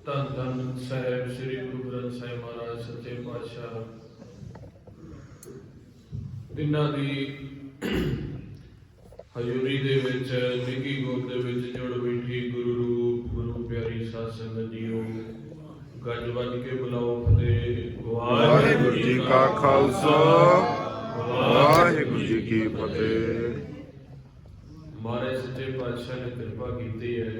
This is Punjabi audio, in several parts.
ਧੰਨ ਧੰਨ ਸਾਹਿਬ ਸ੍ਰੀ ਗੁਰੂ ਗ੍ਰੰਥ ਸਾਹਿਬ ਮਹਾਰਾਜ ਸੱਚੇ ਪਾਤਸ਼ਾਹ, ਇਹਨਾਂ ਦੀ ਹਜ਼ੂਰੀ ਦੇ ਵਿੱਚ ਨਿੱਘੀ ਗੋਦ ਦੇ ਵਿੱਚ ਜੁੜ ਬੈਠੀ ਗੁਰੂ ਰੂਪ ਗੁਰੂ ਪਿਆਰੀ ਸਾਧ ਸੰਗਤ ਜੀਓ, ਗੱਜ ਵੱਜ ਕੇ ਬੁਲਾਓ ਫਤਿਹ। ਵਾਹਿਗੁਰੂ ਜੀ ਕਾ ਖਾਲਸਾ, ਵਾਹਿਗੁਰੂ ਜੀ ਕੀ ਫਤਿਹ। ਮਹਾਰਾਜ ਸੱਚੇ ਪਾਤਸ਼ਾਹ ਨੇ ਕਿਰਪਾ ਕੀਤੀ ਹੈ,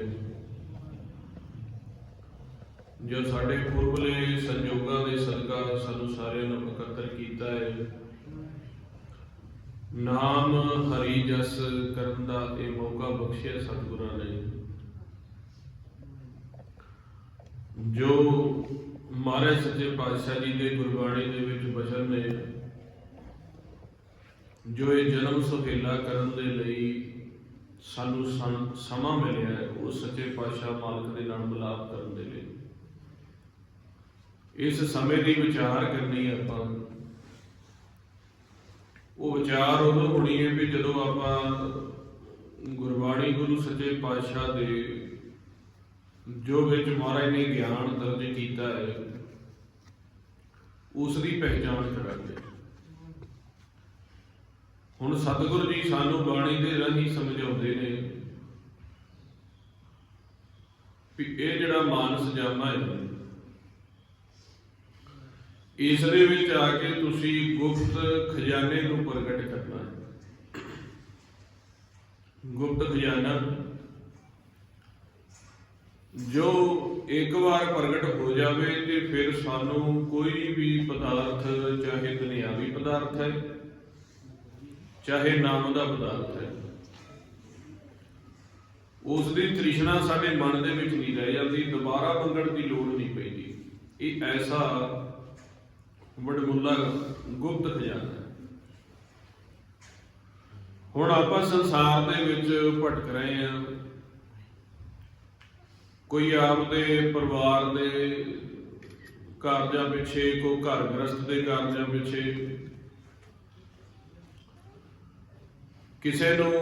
ਜੋ ਸਾਡੇ ਪੁਰਬਲੇ ਸੰਜੋਗਾਂ ਦੇ ਸਦਕਾ ਸਾਨੂੰ ਸਾਰਿਆਂ ਨੂੰ ਇਕੱਤਰ ਕੀਤਾ ਹੈ। ਨਾਮ ਹਰੀ ਜਸ ਕਰਨ ਦਾ ਇਹ ਮੌਕਾ ਬਖਸ਼ਿਆ ਸਤਿਗੁਰਾਂ ਨੇ, ਜੋ ਮਹਾਰਾਜ ਸੱਚੇ ਪਾਤਸ਼ਾਹ ਜੀ ਦੇ ਗੁਰਬਾਣੀ ਦੇ ਵਿੱਚ ਬਚਨ ਨੇ, ਜੋ ਇਹ ਜਨਮ ਸੁਹੇਲਾ ਕਰਨ ਦੇ ਲਈ ਸਾਨੂੰ ਸਮਾਂ ਮਿਲਿਆ ਹੈ, ਉਹ ਸੱਚੇ ਪਾਤਸ਼ਾਹ ਮਾਲਕ ਦੇ ਨਾਲ ਮਿਲਾਪ ਕਰਨ ਦੇ ਲਈ। ਇਸ ਸਮੇਂ ਦੀ ਵਿਚਾਰ ਕਰਨੀ ਆਪਾਂ, ਉਹ ਵਿਚਾਰ ਉਦੋਂ ਹੋਣੀ ਹੈ ਵੀ ਜਦੋਂ ਆਪਾਂ ਗੁਰਬਾਣੀ ਗੁਰੂ ਸੱਚੇ ਪਾਤਸ਼ਾਹ ਦੇ ਜੋ ਵਿੱਚ ਮਹਾਰਾਜ ਨੇ ਗਿਆਨ ਦਰਜ ਕੀਤਾ ਹੈ, ਉਸ ਦੀ ਪਹਿਚਾਣ ਕਰਾਂਗੇ। ਹੁਣ ਸਤਿਗੁਰੂ ਜੀ ਸਾਨੂੰ ਬਾਣੀ ਦੇ ਰਾਹੀਂ ਸਮਝਾਉਂਦੇ ਨੇ ਵੀ ਇਹ ਜਿਹੜਾ ਮਾਨਸ ਜਾਮਾ ਹੈ, ਇਸ ਦੇ ਵਿੱਚ ਆ ਕੇ ਤੁਸੀਂ ਗੁਪਤ ਖਜ਼ਾਨੇ ਨੂੰ ਪ੍ਰਗਟ ਕਰਨਾ ਹੈ। ਗੁਪਤ ਖਜ਼ਾਨਾ ਜੋ ਇੱਕ ਵਾਰ ਪ੍ਰਗਟ ਹੋ ਜਾਵੇ ਤੇ ਫਿਰ ਸਾਨੂੰ ਕੋਈ ਵੀ ਪਦਾਰਥ, ਚਾਹੇ ਦੁਨਿਆਵੀ ਪਦਾਰਥ ਹੈ ਚਾਹੇ ਨਾਮ ਦਾ ਪਦਾਰਥ ਹੈ, ਉਸ ਦੀ ਤ੍ਰਿਸ਼ਨਾ ਸਾਡੇ ਮਨ ਦੇ ਵਿੱਚ ਨਹੀਂ ਰਹਿ ਜਾਂਦੀ, ਦੁਬਾਰਾ ਮੰਗਣ ਦੀ ਲੋੜ ਨਹੀਂ ਪੈਂਦੀ। ਇਹ ਐਸਾ ਵਡਮੁੱਲਾ ਗੁਪਤ ਖਜ਼ਾਨਾ ਹੈ। ਹੁਣ ਆਪਾਂ ਸੰਸਾਰ ਦੇ ਵਿੱਚ ਭਟਕ ਰਹੇ ਹਾਂ, ਕੋਈ ਆਪਦੇ ਪਰਿਵਾਰ ਦੇ ਕਾਰਜਾਂ ਪਿੱਛੇ, ਕੋਈ ਘਰ ਗ੍ਰਸਤ ਦੇ ਕਾਰਜਾਂ ਪਿੱਛੇ, ਕਿਸੇ ਨੂੰ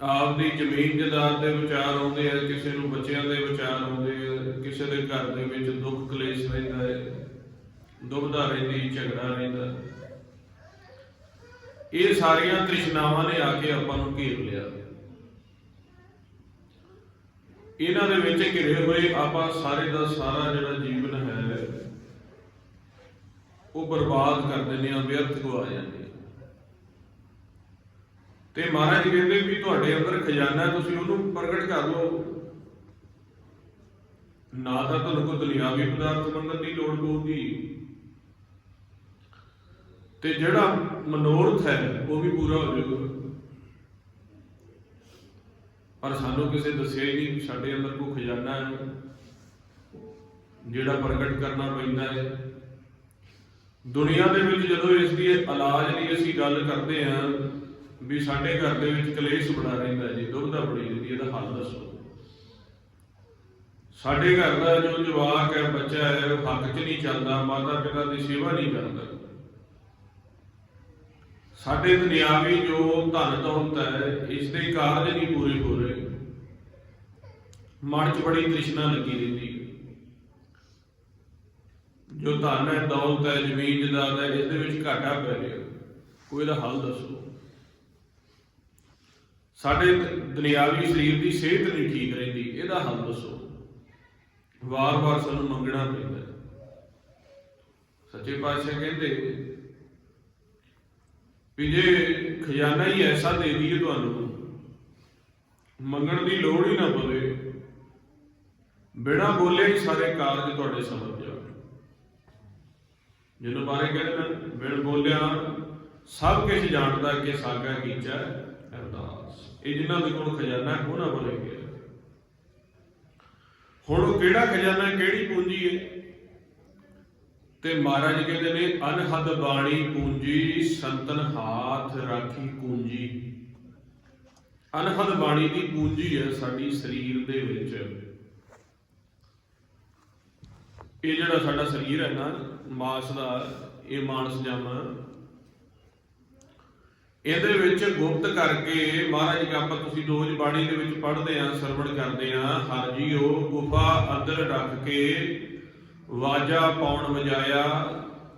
ਆਪਦੀ ਜ਼ਮੀਨ ਜਾਇਦਾਦ ਦੇ ਵਿਚਾਰ ਆਉਂਦੇ ਆ, ਕਿਸੇ ਨੂੰ ਬੱਚਿਆਂ ਦੇ ਵਿਚਾਰ ਆਉਂਦੇ ਆ, ਕਿਸੇ ਦੇ ਘਰ ਦੇ ਵਿੱਚ ਦੁੱਖ ਕਲੇਸ਼ ਰਹਿੰਦਾ ਹੈ, ਦੁਬਦਾ ਰਹਿੰਦੀ, ਝਗੜਾ ਰਹਿੰਦਾ। ਇਹ ਸਾਰੀਆਂ ਤ੍ਰਿਸ਼ਨਾਵਾਂ ਨੇ ਆ ਕੇ ਆਪਾਂ ਨੂੰ ਘੇਰ ਲਿਆ। ਇਹਨਾਂ ਦੇ ਵਿੱਚ ਘਿਰੇ ਹੋਏ ਆਪਾਂ ਸਾਰੇ ਦਾ ਸਾਰਾ ਜਿਹੜਾ ਜੀਵਨ ਹੈ ਉਹ ਬਰਬਾਦ ਕਰ ਦਿੰਦੇ ਆ, ਵਿਅਰਥ ਗਵਾ ਜਾਂਦੇ ਆ। ਤੇ ਮਹਾਰਾਜ ਕਹਿੰਦੇ ਵੀ ਤੁਹਾਡੇ ਅੰਦਰ ਖਜ਼ਾਨਾ, ਤੁਸੀਂ ਉਹਨੂੰ ਪ੍ਰਗਟ ਕਰ ਲਓ। ਨਾ ਤਾਂ ਤੁਹਾਨੂੰ ਕੋਈ ਦੁਨਿਆਵੀ ਪਦਾਰਥ ਮੰਗਣ ਦੀ ਲੋੜ ਪਊਗੀ, ਤੇ ਜਿਹੜਾ ਮਨੋਰਥ ਹੈ ਉਹ ਵੀ ਪੂਰਾ ਹੋ ਜਾਊਗਾ। ਪਰ ਸਾਨੂੰ ਕਿਸੇ ਦੱਸਿਆ ਹੀ ਨਹੀਂ ਸਾਡੇ ਅੰਦਰ ਕੋਈ ਖਜ਼ਾਨਾ ਹੈ ਜਿਹੜਾ ਪ੍ਰਗਟ ਕਰਨਾ ਪੈਂਦਾ ਹੈ। ਦੁਨੀਆ ਦੇ ਵਿੱਚ ਜਦੋਂ ਇਸ ਦੀ ਇਲਾਜ ਦੀ ਅਸੀਂ ਗੱਲ ਕਰਦੇ ਹਾਂ ਵੀ ਸਾਡੇ ਘਰ ਦੇ ਵਿੱਚ ਕਲੇਸ਼ ਬੜਾ ਰਹਿੰਦਾ ਜੀ, ਦੁਬਦਾ ਬੜੀ ਰਹਿੰਦੀ, ਇਹਦਾ ਹੱਲ ਦੱਸੋ। ਸਾਡੇ ਘਰ ਦਾ ਜੋ ਜਵਾਕ ਹੈ, ਬੱਚਾ ਹੈ, ਉਹ ਹੱਕ 'ਚ ਨਹੀਂ ਚੱਲਦਾ, ਮਾਤਾ ਪਿਤਾ ਦੀ ਸੇਵਾ ਨਹੀਂ ਕਰਦਾ। ਸਾਡੇ ਦੁਨਿਆਵੀ ਜੋ ਧਨ ਦੌਲਤ ਹੈ, ਇਸ ਦੇ ਕਾਰਜ ਨਹੀਂ ਪੂਰੇ ਹੋ ਰਹੇ, ਮਨ 'ਚ ਬੜੀ ਤ੍ਰਿਸ਼ਨਾ ਲੱਗੀ ਰਹਿੰਦੀ। ਜੋ ਧਨ ਹੈ, ਦੌਲਤ ਹੈ, ਜ਼ਮੀਨ ਜਾਇਦਾਦ ਹੈ, ਇਸ ਦੇ ਵਿੱਚ ਘਾਟਾ ਪੈ ਰਿਹਾ, ਕੋਈ ਇਹਦਾ ਹੱਲ ਦੱਸੋ। ਸਾਡੇ ਦੁਨਿਆਵੀ ਸਰੀਰ ਦੀ ਸਿਹਤ ਨਹੀਂ ਠੀਕ ਰਹਿੰਦੀ, ਇਹਦਾ ਹੱਲ ਦੱਸੋ। ਵਾਰ-ਵਾਰ ਸਾਨੂੰ ਮੰਗਣਾ ਪੈਂਦਾ। ਸੱਚੇ ਪਾਤਸ਼ਾਹ ਕਹਿੰਦੇ ਵੀ ਜੇ ਖਜ਼ਾਨਾ ਹੀ ਐਸਾ ਦੇ ਦਈਏ ਤੁਹਾਨੂੰ, ਮੰਗਣ ਦੀ ਲੋੜ ਹੀ ਨਾ ਪਵੇ, ਬਿਨਾਂ ਬੋਲੇ ਹੀ ਸਾਰੇ ਕਾਰਜ ਤੁਹਾਡੇ ਸਮਝ ਜਾਣ। ਜਿਹਨੂੰ ਬਾਰੇ ਕਹਿੰਦੇ ਨਾ, ਬਿਨ ਬੋਲਿਆ ਸਭ ਕੁਝ ਜਾਣਦਾ ਕਿ ਸਾਗਾ ਕੀਚਾ ਅਰਦਾਸ। ਇਹ ਜਿਨ੍ਹਾਂ ਦੇ ਕੋਲ ਖਜ਼ਾਨਾ ਹੈ ਉਹਨਾਂ ਬੋਲੇ ਗਿਆ। ਹੁਣ ਉਹ ਕਿਹੜਾ ਖਜ਼ਾਨਾ, ਕਿਹੜੀ ਪੂੰਜੀ ਹੈ? ਤੇ ਮਹਾਰਾਜ ਕਹਿੰਦੇ ਨੇ, ਅਨਹਦ ਬਾਣੀ ਪੂੰਜੀ ਸੰਤਨ ਹਾਥ ਰਾਖੀ ਪੂੰਜੀ। ਅਨਹਦ ਬਾਣੀ ਦੀ ਪੂੰਜੀ ਹੈ ਸਾਡੀ ਸਰੀਰ ਦੇ ਵਿੱਚ। ਇਹ ਜਿਹੜਾ ਸਾਡਾ ਸਰੀਰ ਹੈ ਨਾ, ਮਾਸ ਦਾ, ਇਹ ਮਾਨਸ ਜਾਮਾ, ਇਹਦੇ ਵਿੱਚ ਗੁਪਤ ਕਰਕੇ ਮਹਾਰਾਜ ਜੀ ਆਪਾਂ ਤੁਸੀਂ ਰੋਜ਼ ਬਾਣੀ ਦੇ ਵਿੱਚ ਪੜ੍ਹਦੇ ਆ, ਸਰਵਣ ਕਰਦੇ ਆ, ਹਰ ਜੀਓ ਗੁਫਾ ਅੰਦਰ ਰੱਖ ਕੇ ਵਾਜਾ ਪਾਉਣ ਵਜਾਇਆ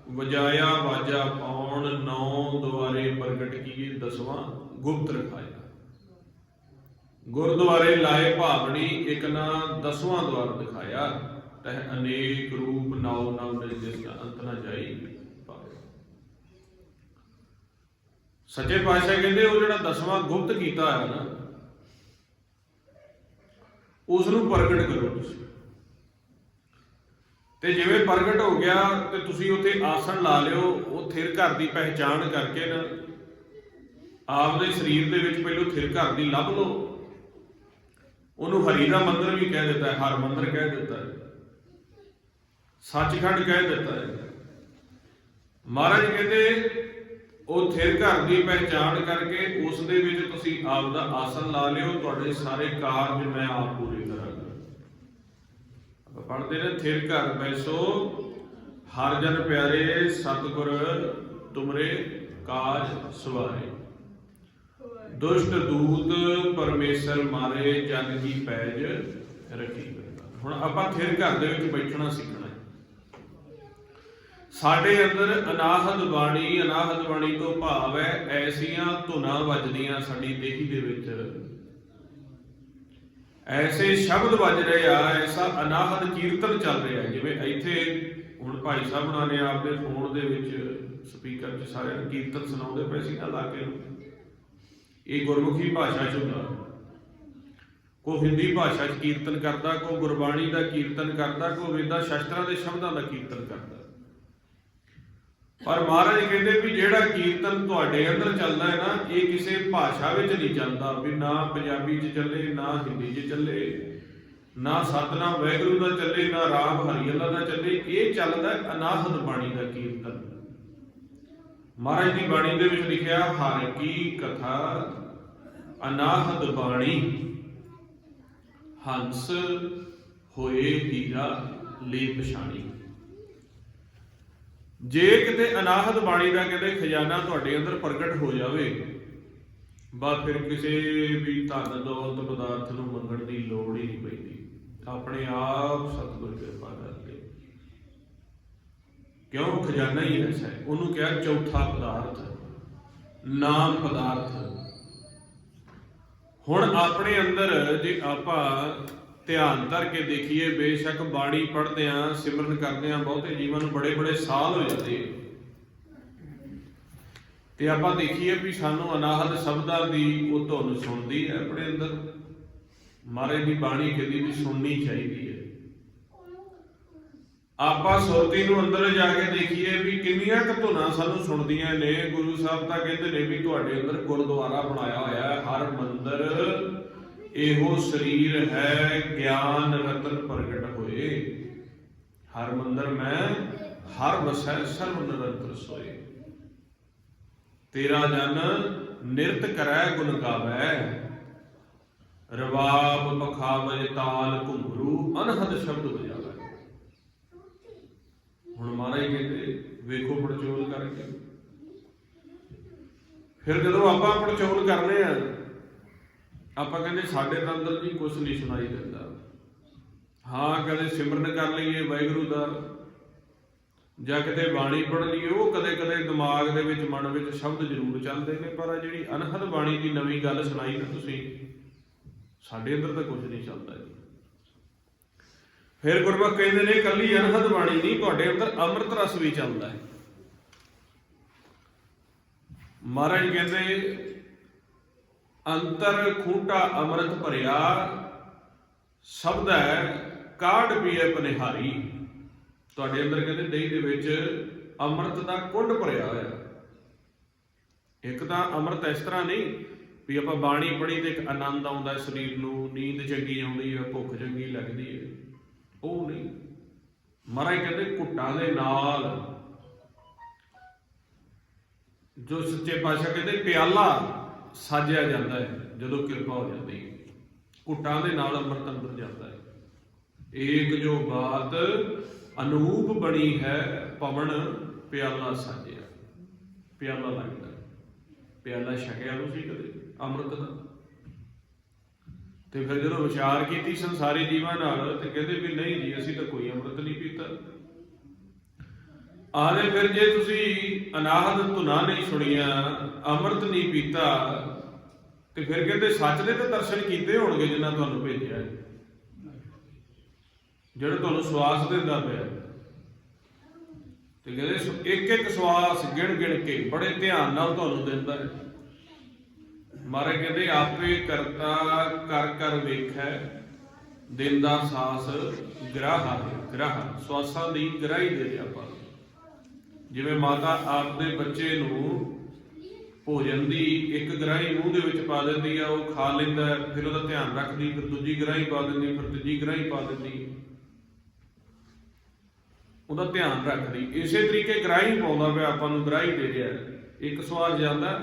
ਵਾਜਾ ਪਾਉਣ, 9 ਦੁਆਰੇ ਪ੍ਰਗਟ ਕੀਏ, 10ਵਾਂ ਗੁਪਤ ਰਖਾਇਆ। ਗੁਰਦੁਆਰੇ ਲਾਏ ਭਾਵਨੀ, ਇੱਕ ਨਾ 10ਵਾਂ ਦੁਆਰ ਦਿਖਾਇਆ। ਤਹ ਅਨੇਕ ਰੂਪ ਨਾਉ ਨਾਉ ਜਿਸ ਦਾ ਅੰਤ ਨਾ ਜਾਈ ਪਾਵੇ। ਸੱਚੇ ਪਾਤਸ਼ਾਹ ਕਹਿੰਦੇ ਉਹ ਜਿਹੜਾ 10ਵਾਂ ਗੁਪਤ ਕੀਤਾ ਹੈ ਨਾ, ਉਸ ਨੂੰ ਪ੍ਰਗਟ ਕਰੋ ਤੁਸੀਂ। ਤੇ ਜਿਵੇਂ ਪ੍ਰਗਟ ਹੋ ਗਿਆ ਤੇ ਤੁਸੀਂ ਉੱਥੇ ਆਸਣ ਲਾ ਲਿਓ। ਉਹ ਥਿਰ ਘਰ ਦੀ ਪਹਿਚਾਣ ਕਰਕੇ ਨਾ ਆਪਦੇ ਸਰੀਰ ਦੇ ਵਿੱਚ ਪਹਿਲੋਂ ਥਿਰ ਘਰ ਦੀ ਲੱਭ ਲਓ। ਉਹਨੂੰ ਹਰੀ ਦਾ ਮੰਦਿਰ ਵੀ ਕਹਿ ਦਿੱਤਾ ਹੈ, ਹਰ ਮੰਦਿਰ ਕਹਿ ਦਿੱਤਾ ਹੈ, ਸੱਚਖੰਡ ਕਹਿ ਦਿੱਤਾ ਹੈ। ਮਹਾਰਾਜ ਕਹਿੰਦੇ ਉਹ ਥਿਰ ਘਰ ਦੀ ਪਹਿਚਾਣ ਕਰਕੇ ਉਸ ਦੇ ਵਿੱਚ ਤੁਸੀਂ ਆਪ ਦਾ ਆਸਣ ਲਾ ਲਿਓ, ਤੁਹਾਡੇ ਸਾਰੇ ਕਾਰਜ ਮੈਂ ਆਪ ਪੂਰੇ ਕਰਾਂਗਾ। ਪੜ੍ਹਦੇ ਨੇ, ਥਿਰ ਘਰ ਬੈਸੋ ਹਰ ਜਨ ਪਿਆਰੇ, ਸਤਿਗੁਰ ਤੁਮਰੇ ਕਾਜ ਸਵਾਰੇ। ਦੁਸ਼ਟ ਦੂਤ ਪਰਮੇਸ਼ਰ ਮਾਰੇ, ਜਨ ਕੀ ਪੈਜ ਰੱਖੀ। ਹੁਣ ਆਪਾਂ ਥਿਰ ਘਰ ਦੇ ਵਿੱਚ ਬੈਠਣਾ ਸਿੱਖਣਾ ਹੈ। ਸਾਡੇ ਅੰਦਰ ਅਨਾਹਦ ਬਾਣੀ ਤੋਂ ਭਾਵ ਹੈ ਐਸੀਆਂ ਧੁਨਾਂ ਵੱਜਦੀਆਂ ਸਾਡੀ ਦੇਹੀ ਦੇ ਵਿੱਚ, ਐਸੇ ਸ਼ਬਦ ਵੱਜ ਰਹੇ ਆ, ਐਸਾ ਅਨਾਹਦ ਕੀਰਤਨ ਚੱਲ ਰਿਹਾ। ਜਿਵੇਂ ਇੱਥੇ ਹੁਣ ਭਾਈ ਸਾਹਿਬ ਉਹਨਾਂ ਨੇ ਆਪਦੇ ਫੋਨ ਦੇ ਵਿੱਚ ਸਪੀਕਰ 'ਚ ਸਾਰਿਆਂ ਨੂੰ ਕੀਰਤਨ ਸੁਣਾਉਂਦੇ ਪਏ ਸੀ ਨਾ ਲਾ ਕੇ। ਇਹ ਗੁਰਮੁਖੀ ਭਾਸ਼ਾ 'ਚ ਹੁੰਦਾ, ਕੋਈ ਹਿੰਦੀ ਭਾਸ਼ਾ 'ਚ ਕੀਰਤਨ ਕਰਦਾ, ਕੋਈ ਗੁਰਬਾਣੀ ਦਾ ਕੀਰਤਨ ਕਰਦਾ, ਕੋਈ ਵੇਦਾਂ ਸ਼ਾਸਤਰਾਂ ਦੇ ਸ਼ਬਦਾਂ ਦਾ ਕੀਰਤਨ ਕਰਦਾ। ਪਰ ਮਹਾਰਾਜ ਕਹਿੰਦੇ ਵੀ ਜਿਹੜਾ ਕੀਰਤਨ ਤੁਹਾਡੇ ਅੰਦਰ ਚੱਲਦਾ ਹੈ ਨਾ, ਇਹ ਕਿਸੇ ਭਾਸ਼ਾ ਵਿੱਚ ਨਹੀਂ ਚੱਲਦਾ, ਵੀ ਨਾ ਪੰਜਾਬੀ 'ਚ ਚੱਲੇ, ਨਾ ਹਿੰਦੀ 'ਚ ਚੱਲੇ, ਨਾ ਸਤਨਾਮ ਵਾਹਿਗੁਰੂ ਦਾ ਚੱਲੇ, ਨਾ ਰਾਮ ਹਰੀ ਅੱਲਾ ਦਾ ਚੱਲੇ। ਇਹ ਚੱਲਦਾ ਅਨਾਹਦ ਬਾਣੀ ਦਾ ਕੀਰਤਨ। ਮਹਾਰਾਜ ਦੀ ਬਾਣੀ ਦੇ ਵਿੱਚ ਲਿਖਿਆ, ਹਰਿ ਕੀ ਕਥਾ ਅਨਾਹਦ ਬਾਣੀ, ਹੰਸ ਹੋਏ ਹੀਰਾ ਲੈ ਪਛਾਣੀ। ਜੇ ਕਿਤੇ ਅਨਾਹਦ ਬਾਣੀ ਦਾ ਕਹਿੰਦੇ ਖਜ਼ਾਨਾ ਤੁਹਾਡੇ ਅੰਦਰ ਪ੍ਰਗਟ ਹੋ ਜਾਵੇ, ਬਸ ਫਿਰ ਕਿਸੇ ਵੀ ਧਨ ਦੌਲਤ ਪਦਾਰਥ ਨੂੰ ਮੰਗਣ ਦੀ ਲੋੜ ਹੀ ਨਹੀਂ ਪੈਂਦੀ। ਆਪਣੇ ਆਪ ਸਤਿਗੁਰ ਕਿਰਪਾ ਕਰਦੇ, ਕਿਉਂ ਖਜ਼ਾਨਾ ਹੀ ਐਸਾ ਹੈ। ਉਹਨੂੰ ਕਿਹਾ ਚੌਥਾ ਪਦਾਰਥ, ਨਾਮ ਪਦਾਰਥ। ਹੁਣ ਆਪਣੇ ਅੰਦਰ ਜੇ ਆਪਾਂ ਧਿਆਨ ਧਰ ਕੇ ਦੇਖੀਏ, ਬੇਸ਼ੱਕ ਬਾਣੀ ਪੜ੍ਹਦੇ ਆ, ਸਿਮਰਨ ਕਰਦੇ ਆ, ਬਹੁਤੇ ਜੀਵਨ ਨੂੰ ਬੜੇ ਸਾਲ ਹੋ ਜਾਂਦੇ, ਤੇ ਆਪਾਂ ਦੇਖੀਏ ਵੀ ਸਾਨੂੰ ਅਨਾਹਦ ਸ਼ਬਦਾਂ ਦੀ ਉਹ ਧੁਨ ਸੁਣਦੀ ਹੈ ਆਪਣੇ ਅੰਦਰ। ਮਹਾਰਾਜ ਦੀ ਬਾਣੀ ਕਦੀ ਵੀ ਸੁਣਨੀ ਚਾਹੀਦੀ ਹੈ। ਆਪਾਂ ਸੁਰਤੀ ਨੂੰ ਅੰਦਰ ਜਾ ਕੇ ਦੇਖੀਏ ਵੀ ਕਿੰਨੀਆਂ ਕੁ ਧੁਨਾਂ ਸਾਨੂੰ ਸੁਣਦੀਆਂ ਨੇ। ਗੁਰੂ ਸਾਹਿਬ ਤਾਂ ਕਹਿੰਦੇ ਨੇ ਵੀ ਤੁਹਾਡੇ ਅੰਦਰ ਗੁਰਦੁਆਰਾ ਬਣਾਇਆ ਹੋਇਆ ਹੈ, ਹਰ ਮੰਦਰ ਇਹੋ ਸਰੀਰ ਹੈ, ਗਿਆਨ ਰਤਨ ਪ੍ਰਗਟ ਹੋਏ। ਹਰ ਮੰਦਰ ਮੈਂ ਹਰ ਵਸੈ ਸਰਬ ਨਿਰੰਤਰ ਸੋਏ। ਤੇਰਾ ਜਨ ਨਿਰਤ ਕਰੈ ਗੁਣ ਗਾਵੈ, ਰਵਾਬ ਪਖਾਵੈ ਤਾਲ ਘੁੰਗਰੂ, ਅਨਹਦ ਸ਼ਬਦ ਵਜਾਵੈ। ਹੁਣ ਮਹਾਰਾਜ ਕਹਿੰਦੇ ਵੇਖੋ ਪੜਚੋਲ ਕਰਕੇ। ਫਿਰ ਜਦੋਂ ਆਪਾਂ ਪੜਚੋਲ ਕਰਨੇ ਆ, ਆਪਾਂ ਕਹਿੰਦੇ ਸਾਡੇ ਤਾਂ ਅੰਦਰ ਜੀ ਕੁਛ ਨਹੀਂ ਸੁਣਾਈ ਦਿੰਦਾ। ਹਾਂ, ਕਦੇ ਸਿਮਰਨ ਕਰ ਲਈਏ ਵਾਹਿਗੁਰੂ ਦਾ, ਜਾਂ ਕਿਤੇ ਬਾਣੀ ਪੜ੍ਹ ਲਈਏ, ਉਹ ਕਦੇ ਦਿਮਾਗ ਦੇ ਵਿੱਚ, ਮਨ ਵਿੱਚ ਸ਼ਬਦ ਜ਼ਰੂਰ ਚੱਲਦੇ ਨੇ, ਪਰ ਜਿਹੜੀ ਅਨਹਦ ਬਾਣੀ ਦੀ ਨਵੀਂ ਗੱਲ ਸੁਣਾਈ ਨਾ ਤੁਸੀਂ, ਸਾਡੇ ਅੰਦਰ ਤਾਂ ਕੁਝ ਨਹੀਂ ਚੱਲਦਾ ਜੀ। ਫਿਰ ਗੁਰਮੁਖ ਕਹਿੰਦੇ ਨੇ ਇਕੱਲੀ ਅਨਹਦ ਬਾਣੀ ਨਹੀਂ, ਤੁਹਾਡੇ ਅੰਦਰ ਅੰਮ੍ਰਿਤ ਰਸ ਵੀ ਚੱਲਦਾ ਹੈ। ਮਹਾਰਾਜ ਕਹਿੰਦੇ ਅੰਤਰ ਖੂੰਟਾ ਅੰਮ੍ਰਿਤ ਭਰਿਆ, ਸ਼ਬਦ ਹੈ ਕਾਢ ਪੀਏ ਪਨਿਹਾਰੀ। ਤੁਹਾਡੇ ਅੰਦਰ ਕਹਿੰਦੇ ਦੇਹ ਦੇ ਵਿੱਚ ਅੰਮ੍ਰਿਤ ਦਾ ਕੁੰਡ ਭਰਿਆ ਹੋਇਆ। ਇੱਕ ਤਾਂ ਅੰਮ੍ਰਿਤ ਇਸ ਤਰ੍ਹਾਂ ਨਹੀਂ ਵੀ ਆਪਾਂ ਬਾਣੀ ਪੜ੍ਹੀ ਤੇ ਇੱਕ ਆਨੰਦ ਆਉਂਦਾ ਸਰੀਰ ਨੂੰ, ਨੀਂਦ ਚੰਗੀ ਆਉਂਦੀ ਹੈ, ਭੁੱਖ ਚੰਗੀ ਲੱਗਦੀ ਹੈ, ਉਹ ਨਹੀਂ। ਮਹਾਰਾਜ ਕਹਿੰਦੇ ਘੁੱਟਾਂ ਦੇ ਨਾਲ, ਜੋ ਸੱਚੇ ਪਾਤਸ਼ਾਹ ਕਹਿੰਦੇ ਪਿਆਲਾ ਸਾਜਿਆ ਜਾਂਦਾ ਹੈ ਜਦੋਂ ਕਿਰਪਾ ਹੋ ਜਾਂਦੀ ਹੈ, ਘੁੱਟਾਂ ਦੇ ਨਾਲ ਅੰਮ੍ਰਿਤ ਅੰਦਰ ਜਾਂਦਾ ਹੈ। ਏਕ ਜੋ ਬਾਤ ਅਨੂਪ ਬਣੀ ਹੈ, ਪਵਨ ਪਿਆਲਾ ਸਾਜਿਆ। ਪਿਆਲਾ ਲੱਗਦਾ ਪਿਆਲਾ ਛਕਿਆ ਤੁਸੀਂ ਕਦੇ ਅੰਮ੍ਰਿਤ ਦਾ? ਤੇ ਫਿਰ ਜਦੋਂ ਵਿਚਾਰ ਕੀਤੀ ਸੰਸਾਰੀ ਜੀਵਾਂ ਨਾਲ ਤੇ ਕਹਿੰਦੇ ਵੀ ਨਹੀਂ ਜੀ ਅਸੀਂ ਤਾਂ ਕੋਈ ਅੰਮ੍ਰਿਤ ਨਹੀਂ ਪੀਤਾ। ਆਲੇ ਫਿਰ ਜੇ ਤੁਸੀਂ ਅਨਾਹਦ ਧੁਨਾ ਨਹੀਂ ਸੁਣੀਆਂ, ਅੰਮ੍ਰਿਤ ਨਹੀਂ ਪੀਤਾ, ਤੇ ਫਿਰ ਕਹਿੰਦੇ ਸੱਚ ਦੇ ਤਾਂ ਦਰਸ਼ਨ ਕੀਤੇ ਹੋਣਗੇ ਜਿਨ੍ਹਾਂ ਤੁਹਾਨੂੰ ਭੇਜਿਆ, ਜਿਹੜਾ ਤੁਹਾਨੂੰ ਸਵਾਸ ਦਿੰਦਾ ਪਿਆ। ਤੇ ਕਹਿੰਦੇ ਇੱਕ ਇੱਕ ਸਵਾਸ ਗਿਣ ਗਿਣ ਕੇ ਬੜੇ ਧਿਆਨ ਨਾਲ ਤੁਹਾਨੂੰ ਦਿੰਦਾ ਹੈ। ਮਹਾਰਾਜ ਕਹਿੰਦੇ ਆਪੇ ਕਰਤਾ ਕਰ ਕਰ ਵੇਖੈ, ਦਿੰਦਾ ਸਾਸ ਗ੍ਰਾਹਾ ਗ੍ਰਾਹ, ਸਵਾਸਾਂ ਦੀ ਗ੍ਰਾਹੀ ਦੇ ਰਿਹਾ ਆਪਾਂ। ਜਿਵੇਂ ਮਾਤਾ ਆਪਦੇ ਬੱਚੇ ਨੂੰ ਭੋਜਨ ਦੀ ਇੱਕ ਗ੍ਰਾਹੀ ਮੂੰਹ ਦੇ ਵਿੱਚ ਪਾ ਦਿੰਦੀ ਆ, ਉਹ ਖਾ ਲੈਂਦਾ, ਫਿਰ ਉਹਦਾ ਧਿਆਨ ਰੱਖਦੀ, ਫਿਰ ਦੂਜੀ ਗ੍ਰਾਹੀ ਪਾ ਦਿੰਦੀ, ਫਿਰ ਤੀਜੀ ਗ੍ਰਾਹੀ ਪਾ ਦਿੰਦੀ, ਉਹਦਾ ਧਿਆਨ ਰੱਖਦੀ। ਇਸੇ ਤਰੀਕੇ ਗ੍ਰਾਹੀ ਪਾਉਂਦਾ ਪਿਆ ਆਪਾਂ ਨੂੰ, ਗ੍ਰਾਹੀ ਦੇ ਰਿਹਾ। ਇੱਕ ਸਵਾਸ ਜਾਂਦਾ,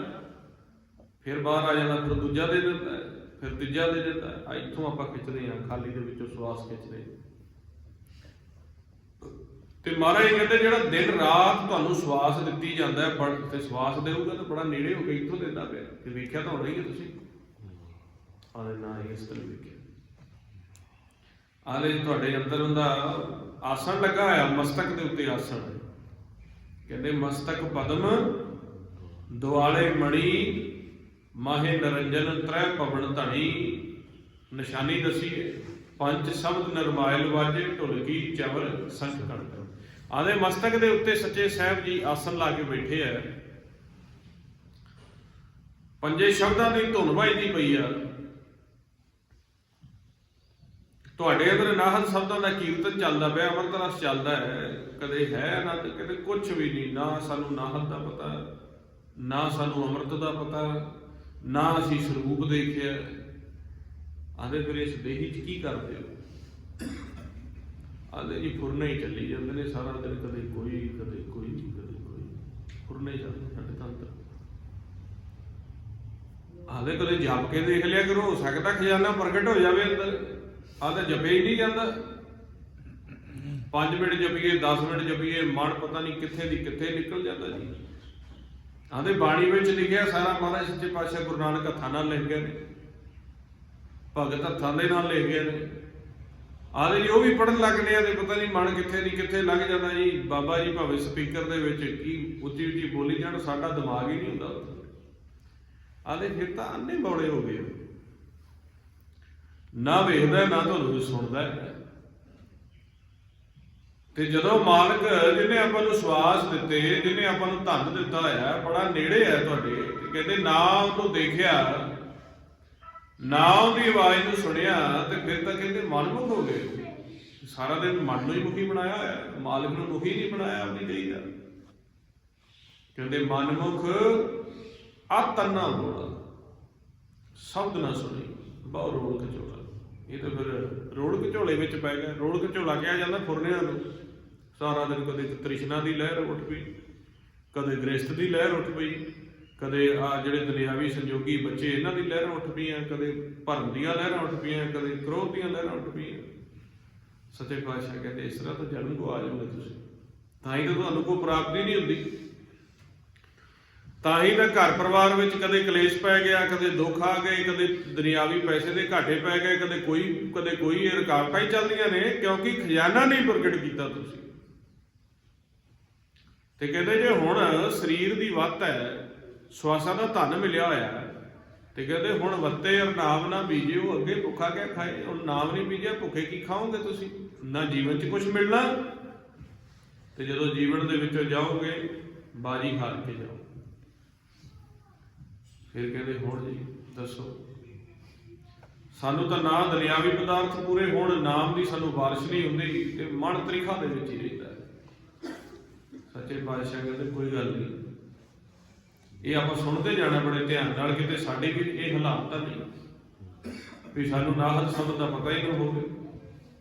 ਫਿਰ ਬਾਹਰ ਆ ਜਾਂਦਾ, ਫਿਰ ਦੂਜਾ ਦੇ ਦਿੰਦਾ, ਫਿਰ ਤੀਜਾ ਦੇ ਦਿੰਦਾ। ਇੱਥੋਂ ਆਪਾਂ ਖਿੱਚਦੇ ਹਾਂ, ਖਾਲੀ ਦੇ ਵਿੱਚੋਂ ਸਵਾਸ ਖਿੱਚਦੇ। ਤੇ ਮਹਾਰਾਜ ਕਹਿੰਦੇ ਜਿਹੜਾ ਦਿਨ ਰਾਤ ਤੁਹਾਨੂੰ ਸਵਾਸ ਦਿੱਤੀ ਜਾਂਦਾ ਹੈ, ਤੇ ਸਵਾਸ ਦੇਊਗਾ ਤਾਂ ਬੜਾ ਨੇੜੇ ਹੋ ਕੇ ਇੱਥੋਂ ਦਿੰਦਾ ਪਿਆ। ਤੇ ਵੇਖਿਆ ਤਾਂ ਹੋਣਾ ਹੀ ਹੈ ਤੁਸੀਂ, ਆਲੇ ਨਾ ਇਸ ਤਰ੍ਹਾਂ ਵੇਖਿਆ। ਆਲੇ ਤੁਹਾਡੇ ਅੰਦਰ ਹੁੰਦਾ ਆਸਣ ਲੱਗਾ ਹੋਇਆ, ਮਸਤਕ ਦੇ ਉੱਤੇ ਆਸਣ। ਕਹਿੰਦੇ ਮਸਤਕ ਪਦਮ ਦੁਆਲੇ ਮਣੀ, ਮਾਹੇ ਨਰੰਜਨ ਤ੍ਰੈ ਪਵਨ ਧਣੀ। ਨਿਸ਼ਾਨੀ ਦੱਸੀ ਹੈ, ਪੰਜ ਸ਼ਬਦ ਨਰਮਾਇਲ ਵਾਜੇ, ਢੁਲਕੀ ਚਵਰ ਸੰਖ ਕਣਕ। ਆਦੇ ਮਸਤਕ ਦੇ ਉੱਤੇ ਸੱਚੇ ਸਾਹਿਬ ਜੀ ਆਸਣ ਲਾ ਕੇ ਬੈਠੇ ਆ, ਪੰਜੇ ਸ਼ਬਦਾਂ ਦੀ ਧੁਨ ਵੱਜਦੀ ਪਈ ਆ। ਤੁਹਾਡੇ ਅੰਦਰ ਨਾਹਦ ਸ਼ਬਦਾਂ ਦਾ ਕੀਰਤਨ ਚੱਲਦਾ ਪਿਆ, ਅੰਮ੍ਰਿਤ ਰਸ ਚੱਲਦਾ ਹੈ। ਕਦੇ ਹੈ ਆਨੰਦ, ਕਦੇ ਕੁਛ ਵੀ ਨਹੀਂ। ਨਾ ਸਾਨੂੰ ਨਾਹਦ ਦਾ ਪਤਾ, ਨਾ ਸਾਨੂੰ ਅੰਮ੍ਰਿਤ ਦਾ ਪਤਾ, ਨਾ ਅਸੀਂ ਸਰੂਪ ਦੇਖਿਆ। ਆਦੇ ਫਿਰ ਇਸ ਦੇਹੀ 'ਚ ਕੀ ਕਰਦੇ ਹੋ? ਆਦੇ ਜੀ ਫੁਰਨੇ ਹੀ ਚੱਲੀ ਜਾਂਦੇ ਨੇ ਸਾਰਾ ਦਿਨ, ਕਦੇ ਕੋਈ ਕਦੇ ਕੋਈ ਕਦੇ ਕੋਈ, ਫੁਰਨੇ ਚੱਲਦੇ ਸਾਡੇ ਤੰਤਰ। ਆਦੇ ਕਦੇ ਜਪ ਕੇ ਦੇਖ ਲਿਆ ਕਰੋ, ਹੋ ਸਕਦਾ ਖਜ਼ਾਨਾ ਪ੍ਰਗਟ ਹੋ ਜਾਵੇ ਅੰਦਰ। ਆਦੇ ਜਪੇ ਹੀ ਨਹੀਂ ਜਾਂਦਾ। 5 ਮਿੰਟ ਜਪੀਏ, 10 ਮਿੰਟ ਜਪੀਏ, ਮਨ ਪਤਾ ਨਹੀਂ ਕਿੱਥੇ ਦੀ ਕਿੱਥੇ ਨਿਕਲ ਜਾਂਦਾ ਜੀ। ਆਦੇ ਬਾਣੀ ਵਿੱਚ ਲਿਖਿਆ ਸਾਰਾ, ਮਹਾਰਾਜ ਸੱਚੇ ਪਾਤਸ਼ਾਹ ਗੁਰੂ ਨਾਨਕ ਹੱਥਾਂ ਨਾਲ ਲਿਖ ਗਏ ਨੇ, ਭਗਤ ਹੱਥਾਂ ਦੇ ਨਾਲ ਲਿਖ ਗਏ ਨੇ। ਆਦੇ ਜੀ ਉਹ ਵੀ ਪੜ੍ਹਨ ਲੱਗਦੇ ਆ ਤੇ ਪਤਾ ਨਹੀਂ ਮਨ ਕਿੱਥੇ ਦੀ ਕਿੱਥੇ ਲੰਘ ਜਾਂਦਾ ਜੀ। ਬਾਬਾ ਜੀ ਭਾਵੇਂ ਸਪੀਕਰ ਦੇ ਵਿੱਚ ਕੀ ਉੱਚੀ ਉੱਚੀ ਬੋਲੀ ਜਾਣ, ਸਾਡਾ ਦਿਮਾਗ ਹੀ ਨਹੀਂ ਹੁੰਦਾ ਉੱਥੇ। ਆਦੇ ਫਿਰ ਤਾਂ ਅੰਨੇ ਬੌੜੇ ਹੋ ਗਏ, ਨਾ ਵੇਖਦਾ ਨਾ ਤੁਹਾਨੂੰ ਸੁਣਦਾ। ਤੇ ਜਦੋਂ ਮਾਲਕ ਜਿਹਨੇ ਆਪਾਂ ਨੂੰ ਸਵਾਸ ਦਿੱਤੇ, ਜਿਹਨੇ ਆਪਾਂ ਨੂੰ ਧਨ ਦਿੱਤਾ ਹੋਇਆ, ਬੜਾ ਨੇੜੇ ਹੈ ਤੁਹਾਡੇ, ਤੇ ਕਹਿੰਦੇ ਨਾ ਉਹਨੂੰ ਦੇਖਿਆ, ਨਾ ਉਹਦੀ ਆਵਾਜ਼ ਨੂੰ ਸੁਣਿਆ, ਤੇ ਫਿਰ ਤਾਂ ਕਹਿੰਦੇ ਮਨਮੁਖ ਹੋ ਗਏ। ਸਾਰਾ ਦਿਨ ਮਨ ਨੂੰ ਹੀ ਮੁਖੀ ਬਣਾਇਆ ਹੋਇਆ, ਮਾਲਕ ਨੂੰ ਮੁਖੀ ਨਹੀਂ ਬਣਾਇਆ ਆਪਣੀ ਦੇਹੀ ਦਾ। ਕਹਿੰਦੇ ਮਨਮੁਖ ਆਤਨਾ ਬੋਲਾ, ਸ਼ਬਦ ਨਾ ਸੁਣੀ, ਬਹੁ ਰੋਲ ਕਚੋਲਾ। ਇਹ ਤਾਂ ਫਿਰ ਰੋੜ ਘਚੋਲੇ ਵਿੱਚ ਪੈ ਗਿਆ। ਰੋੜ ਘਚੋਲਾ ਕਿਹਾ ਜਾਂਦਾ ਫੁਰਨਿਆਂ ਨੂੰ। ਸਾਰਾ ਦਿਨ ਕਦੇ ਤ੍ਰਿਸ਼ਨਾ ਦੀ ਲਹਿਰ ਉੱਠ ਪਈ, ਕਦੇ ਗ੍ਰਸਤ ਦੀ ਲਹਿਰ ਉੱਠ ਪਈ, ਕਦੇ ਆ ਜਿਹੜੇ ਦੁਨਿਆਵੀ ਸੰਜੋਗੀ ਬੱਚੇ ਇਹਨਾਂ ਦੀ ਲਹਿਰਾਂ ਉੱਠ ਪਈਆਂ, ਕਦੇ ਭਰਮ ਦੀਆਂ ਲਹਿਰਾਂ ਉੱਠ ਪਈਆਂ, ਕਦੇ ਕ੍ਰੋਧ ਦੀਆਂ ਲਹਿਰਾਂ ਉੱਠ ਪਈਆਂ। ਸੱਚੇ ਪਾਤਸ਼ਾਹ ਕਹਿੰਦੇ ਇਸ ਤਰ੍ਹਾਂ ਤਾਂ ਜਨਮ ਗਵਾ ਜਾਓਗੇ ਤੁਸੀਂ, ਤਾਂ ਹੀ ਤਾਂ ਤੁਹਾਨੂੰ ਕੋਈ ਪ੍ਰਾਪਤੀ ਨਹੀਂ ਹੁੰਦੀ। ਤਾਂ ਹੀ ਤਾਂ ਘਰ ਪਰਿਵਾਰ ਵਿੱਚ ਕਦੇ ਕਲੇਸ਼ ਪੈ ਗਿਆ, ਕਦੇ ਦੁੱਖ ਆ ਗਏ, ਕਦੇ ਦੁਨਿਆਵੀ ਪੈਸੇ ਦੇ ਘਾਟੇ ਪੈ ਗਏ, ਕਦੇ ਕੋਈ ਇਹ ਰੁਕਾਵਟਾਂ ਹੀ ਚੱਲਦੀਆਂ ਨੇ, ਕਿਉਂਕਿ ਖਜ਼ਾਨਾ ਨਹੀਂ ਪ੍ਰਗਟ ਕੀਤਾ ਤੁਸੀਂ। ਤੇ ਕਹਿੰਦੇ ਜੇ ਹੁਣ ਸਰੀਰ ਦੀ ਵੱਤ ਹੈ, ਸਵਾਸਾਂ ਦਾ ਧਨ ਮਿਲਿਆ ਹੋਇਆ, ਤੇ ਕਹਿੰਦੇ ਹੁਣ ਵੱਤੇ ਔਰ ਨਾਮ ਨਾ ਬੀਜਿਓ, ਅੱਗੇ ਭੁੱਖਾ ਕਿਆ ਖਾਏ। ਹੁਣ ਨਾਮ ਨਹੀਂ ਬੀਜਿਆ, ਭੁੱਖੇ ਕੀ ਖਾਓਗੇ ਤੁਸੀਂ? ਨਾ ਜੀਵਨ 'ਚ ਕੁਝ ਮਿਲਣਾ, ਤੇ ਜਦੋਂ ਜੀਵਨ ਦੇ ਵਿੱਚੋਂ ਜਾਓਗੇ ਬਾਜੀ ਹਾਰ ਕੇ ਜਾਓ। ਫਿਰ ਕਹਿੰਦੇ ਹੁਣ ਜੀ ਦੱਸੋ, ਸਾਨੂੰ ਤਾਂ ਨਾ ਦੁਨਿਆਵੀ ਪਦਾਰਥ ਪੂਰੇ ਹੋਣ, ਨਾਮ ਦੀ ਸਾਨੂੰ ਬਾਰਿਸ਼ ਨਹੀਂ ਹੁੰਦੀ, ਤੇ ਮਨ ਤਰੀਖਾ ਦੇ ਵਿੱਚ ਹੀ ਰਹਿੰਦਾ। ਸੱਚੇ ਪਾਤਸ਼ਾਹ ਕਹਿੰਦੇ ਕੋਈ ਗੱਲ ਨਹੀਂ, ਇਹ ਆਪਾਂ ਸੁਣਦੇ ਜਾਣਾ ਬੜੇ ਧਿਆਨ ਨਾਲ, ਕਿਤੇ ਸਾਡੇ ਵੀ ਇਹ ਹਾਲਾਤ ਤਾਂ ਨਹੀਂ ਵੀ ਸਾਨੂੰ ਨਾਹਦ ਸ਼ਬਦ ਦਾ ਪਤਾ ਹੀ ਨਾ ਹੋਵੇ,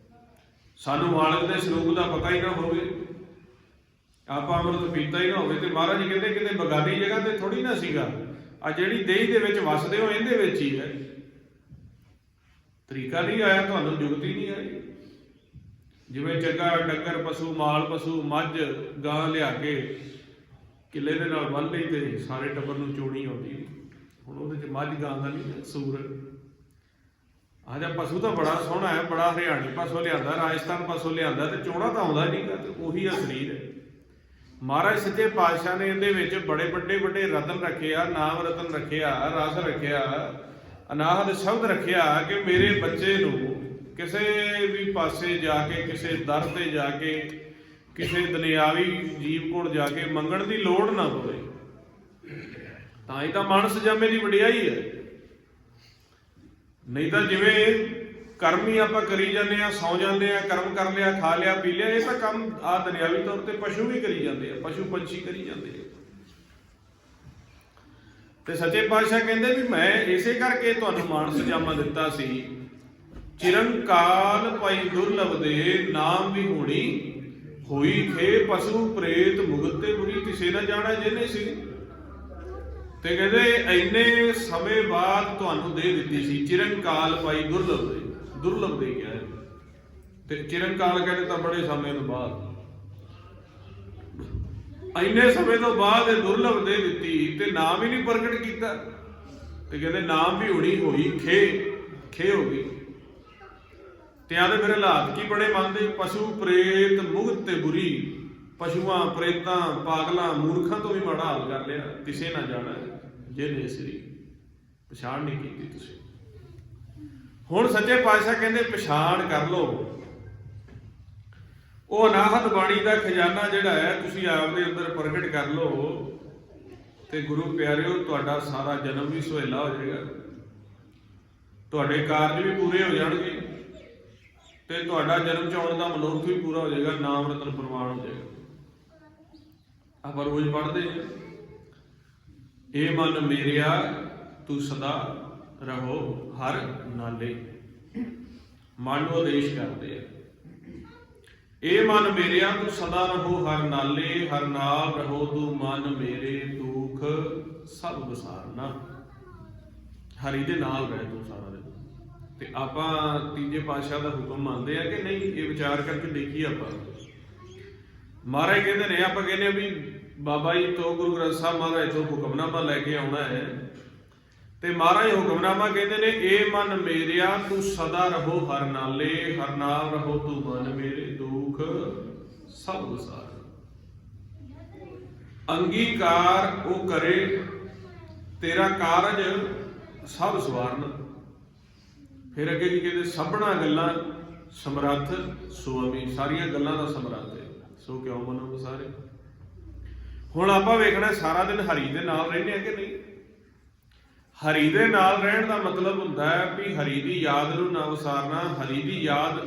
ਸਾਨੂੰ ਮਾਲਕ ਦੇ ਸਰੂਪ ਦਾ ਪਤਾ ਹੀ ਨਾ ਹੋਵੇ, ਆਪਾਂ ਅੰਮ੍ਰਿਤ ਪੀਤਾ ਹੀ ਨਾ ਹੋਵੇ। ਤੇ ਮਹਾਰਾਜ ਜੀ ਕਹਿੰਦੇ ਕਿਤੇ ਬਗਾਨੀ ਜਗ੍ਹਾ ਤੇ ਥੋੜੀ ਨਾ ਸੀਗਾ, ਆ ਜਿਹੜੀ ਦੇਹੀ ਦੇ ਵਿੱਚ ਵਸਦੇ ਹੋ ਇਹਦੇ ਵਿੱਚ ਹੀ ਹੈ। ਤਰੀਕਾ ਨਹੀਂ ਆਇਆ ਤੁਹਾਨੂੰ, ਜੁਗਤੀ ਨਹੀਂ ਆਈ। ਜਿਵੇਂ ਚੰਗਾ ਡੰਗਰ ਪਸ਼ੂ, ਮਾਲ ਪਸ਼ੂ, ਮੱਝ ਗਾਂ ਲਿਆ ਕੇ ਕਿੱਲੇ ਦੇ ਨਾਲ ਬੰਨ੍ਹ ਲਈ ਤੇ ਸਾਰੇ ਟੱਬਰ ਨੂੰ ਚੋਣੀ ਆਉਂਦੀ ਨਹੀਂ। ਹੁਣ ਉਹਦੇ 'ਚ ਮੱਝ ਗਾਂ ਦਾ ਨਹੀਂ ਕਸੂਰ। ਆਹ ਜਿਹਾ ਪਸ਼ੂ ਤਾਂ ਬੜਾ ਸੋਹਣਾ ਹੈ, ਬੜਾ ਹਰਿਆਣੀ ਪਾਸੋਂ ਲਿਆਂਦਾ, ਰਾਜਸਥਾਨ ਪਾਸੋਂ ਲਿਆਂਦਾ, ਤੇ ਚੋਣਾ ਤਾਂ ਆਉਂਦਾ ਨਹੀਂ ਗਾ, ਤੇ ਉਹੀ ਆ ਸਰੀਰ ਹੈ। ਮਹਾਰਾਜ ਸੱਚੇ ਪਾਤਸ਼ਾਹ ਨੇ ਇਹਦੇ ਵਿੱਚ ਬੜੇ ਵੱਡੇ ਵੱਡੇ ਰਤਨ ਰੱਖੇ ਆ, ਨਾਮ ਰਤਨ ਰੱਖਿਆ, ਰਸ ਰੱਖਿਆ, ਅਨਾਹਦ ਸ਼ਬਦ ਰੱਖਿਆ ਕਿ ਮੇਰੇ ਬੱਚੇ ਨੂੰ ਕਿਸੇ ਵੀ ਪਾਸੇ ਜਾ ਕੇ, ਕਿਸੇ ਦਰ ਤੇ ਜਾ ਕੇ, ਕਿਸੇ ਦੁਨਿਆਵੀ ਜੀਵ ਕੋਲ ਜਾ ਕੇ ਮੰਗਣ ਦੀ ਲੋੜ ਨਾ ਪਵੇ। ਤਾਂ ਹੀ ਤਾਂ ਮਾਨਸ ਜਾਮੇ ਦੀ ਵਡਿਆਈ ਹੈ। ਨਹੀਂ ਤਾਂ ਜਿਵੇਂ ਕਰਮ ਹੀ ਆਪਾਂ ਕਰੀ ਜਾਂਦੇ ਆ, ਸੌ ਜਾਂਦੇ ਆ, ਕਰਮ ਕਰ ਲਿਆ, ਖਾ ਲਿਆ, ਪੀ ਲਿਆ, ਇਹ ਤਾਂ ਕੰਮ ਆ ਦੁਨਿਆਵੀ ਤੌਰ ਤੇ ਪਸ਼ੂ ਵੀ ਕਰੀ ਜਾਂਦੇ ਆ, ਪਸ਼ੂ ਪੰਛੀ ਕਰੀ ਜਾਂਦੇ ਆ। ਤੇ ਸੱਚੇ ਪਾਤਸ਼ਾਹ ਕਹਿੰਦੇ ਵੀ ਮੈਂ ਇਸੇ ਕਰਕੇ ਤੁਹਾਨੂੰ ਮਾਨਸ ਜਾਮਾ ਦਿੱਤਾ ਸੀ, ਚਿਰੰਕਾਲ ਪਾਈ ਦੁਰਲਭ ਦੇ ਨਾਮ ਵੀ ਹੋਣੀ ਹੋਈ ਖੇ ਪਸ਼ੂ ਪ੍ਰੇਤ ਮੁਗਤ ਤੇ ਬੁਰੀ ਕਿਸੇ ਨਾ ਜਾਣਾ ਜਿਹਨੇ ਸੀ। ਤੇ ਕਹਿੰਦੇ ਇੰਨੇ ਸਮੇਂ ਬਾਅਦ ਤੁਹਾਨੂੰ ਦੇ ਦਿੱਤੀ ਸੀ, ਚਿਰੰਕਾਲ ਪਾਈ ਦੁਰਲਭ ਦੇ, ਦੁਰਲਭ ਦੇ ਗਿਆ ਤੇ ਚਿਰੰਕਾਲ ਕਹਿੰਦੇ ਤਾਂ ਬੜੇ ਸਮੇਂ ਤੋਂ ਬਾਅਦ, ਇੰਨੇ ਸਮੇਂ ਤੋਂ ਬਾਅਦ ਇਹ ਦੁਰਲਭ ਦੇ ਦਿੱਤੀ ਤੇ ਨਾਮ ਹੀ ਨਹੀਂ ਪ੍ਰਗਟ ਕੀਤਾ। ਤੇ ਕਹਿੰਦੇ ਨਾਮ ਵੀ ਹੋਣੀ ਹੋਈ ਖੇ ਹੋ ਗਈ। ਤੇ ਆਦੇ ਮੇਰੇ ਹਾਲਾਤ ਕੀ ਬੜੇ ਮੰਨਦੇ, ਪਸ਼ੂ ਪ੍ਰੇਤ ਮੁਗਤ ਤੇ ਬੁਰੀ, ਪਸ਼ੂਆਂ ਪ੍ਰੇਤਾਂ ਪਾਗਲਾਂ ਮੂਰਖਾਂ ਤੋਂ ਵੀ ਮਾੜਾ ਹਾਲ ਕਰ ਲਿਆ, ਕਿਸੇ ਨਾ ਜਾਣਾ ਜਿਹਨੇ ਸ੍ਰੀ। ਪਛਾਣ ਨਹੀਂ ਕੀਤੀ ਤੁਸੀਂ। ਹੁਣ ਸੱਚੇ ਪਾਤਸ਼ਾਹ ਕਹਿੰਦੇ ਪਛਾਣ ਕਰ ਲਓ। ਉਹ ਅਨਾਹਤ ਬਾਣੀ ਦਾ ਖਜ਼ਾਨਾ ਜਿਹੜਾ ਹੈ ਤੁਸੀਂ ਆਪਦੇ ਅੰਦਰ ਪ੍ਰਗਟ ਕਰ ਲਓ, ਤੇ ਗੁਰੂ ਪਿਆਰਿਓ ਤੁਹਾਡਾ ਸਾਰਾ ਜਨਮ ਵੀ ਸੁਹੇਲਾ ਹੋ ਜਾਏਗਾ, ਤੁਹਾਡੇ ਕਾਰਜ ਵੀ ਪੂਰੇ ਹੋ ਜਾਣਗੇ, ਤੇ ਤੁਹਾਡਾ ਜਨਮ ਚ ਆਉਣ ਦਾ ਮਨੋਰਥ ਵੀ ਪੂਰਾ ਹੋ ਜਾਏਗਾ, ਨਾਮ ਰਤਨ ਪ੍ਰਵਾਨ ਹੋ ਜਾਏਗਾ। ਆਪਾਂ ਰੋਜ਼ ਪੜ੍ਹਦੇ ਹਾਂ, ਇਹ ਮਨ ਮੇਰਿਆ ਤੂੰ ਸਦਾ ਰਹੋ ਹਰ ਨਾਲੇ। ਮਨ ਨੂੰ ਆਦੇਸ਼ ਕਰਦੇ ਆ, ਇਹ ਮਨ ਮੇਰਿਆ ਤੂੰ ਸਦਾ ਰਹੋ ਹਰ ਨਾਲੇ, ਹਰ ਨਾਲ ਰਹੋ ਤੂੰ ਮਨ ਮੇਰੇ, ਦੁੱਖ ਸਭ ਵਿਸਾਰਨਾ। ਹਰੀ ਦੇ ਨਾਲ ਰਹਿ ਤੂੰ ਸਾਰਾ ਦਿਨ। ਤੇ ਆਪਾਂ ਤੀਜੇ ਪਾਤਸ਼ਾਹ ਦਾ ਹੁਕਮ ਮੰਨਦੇ ਆ ਕਿ ਨਹੀਂ, ਇਹ ਵਿਚਾਰ ਕਰਕੇ ਦੇਖੀਏ ਆਪਾਂ। ਮਹਾਰਾਜ ਕਹਿੰਦੇ ਨੇ, ਆਪਾਂ ਕਹਿੰਦੇ ਆ ਵੀ ਬਾਬਾ ਜੀ ਤੋਂ, ਗੁਰੂ ਗ੍ਰੰਥ ਸਾਹਿਬ ਮਹਾਰਾਜ ਤੋਂ ਹੁਕਮਨਾਮਾ ਲੈ ਕੇ ਆਉਣਾ ਹੈ, ਤੇ ਮਹਾਰਾਜ ਹੁਕਮਨਾਮਾ ਕਹਿੰਦੇ ਨੇ, ਇਹ ਮਨ ਮੇਰਿਆ ਤੂੰ ਸਦਾ ਰਹੋ ਹਰ ਨਾਲੇ, ਹਰ ਨਾਲ ਰਹੋ ਤੂੰ ਮਨ ਮੇਰੇ, ਦੁੱਖ ਸਭ ਵਿਸਾਰ। ਅੰਗੀਕਾਰ ਉਹ ਕਰੇ ਤੇਰਾ ਕਾਰਜ ਸਭ ਸਵਾਰਨ। ਫਿਰ ਅੱਗੇ ਕੀ ਕਹਿੰਦੇ, ਸਭਨਾ ਗੱਲਾਂ ਸਮਰੱਥ ਸੁਆਮੀ, ਸਾਰੀਆਂ ਗੱਲਾਂ ਦਾ ਸਮਰੱਥ ਹੈ, ਸੋ ਕਿਉਂ ਮਨੋ ਵਿਸਾਰੇ। ਹੁਣ ਆਪਾਂ ਵੇਖਣਾ ਸਾਰਾ ਦਿਨ ਹਰੀ ਦੇ ਨਾਲ ਰਹਿੰਦੇ ਆ ਕਿ ਨਹੀਂ। ਹਰੀ ਦੇ ਨਾਲ ਰਹਿਣ ਦਾ ਮਤਲਬ ਹੁੰਦਾ ਹੈ ਵੀ ਹਰੀ ਦੀ ਯਾਦ ਨੂੰ ਨਾ ਵਿਸਾਰਨਾ। ਹਰੀ ਦੀ ਯਾਦ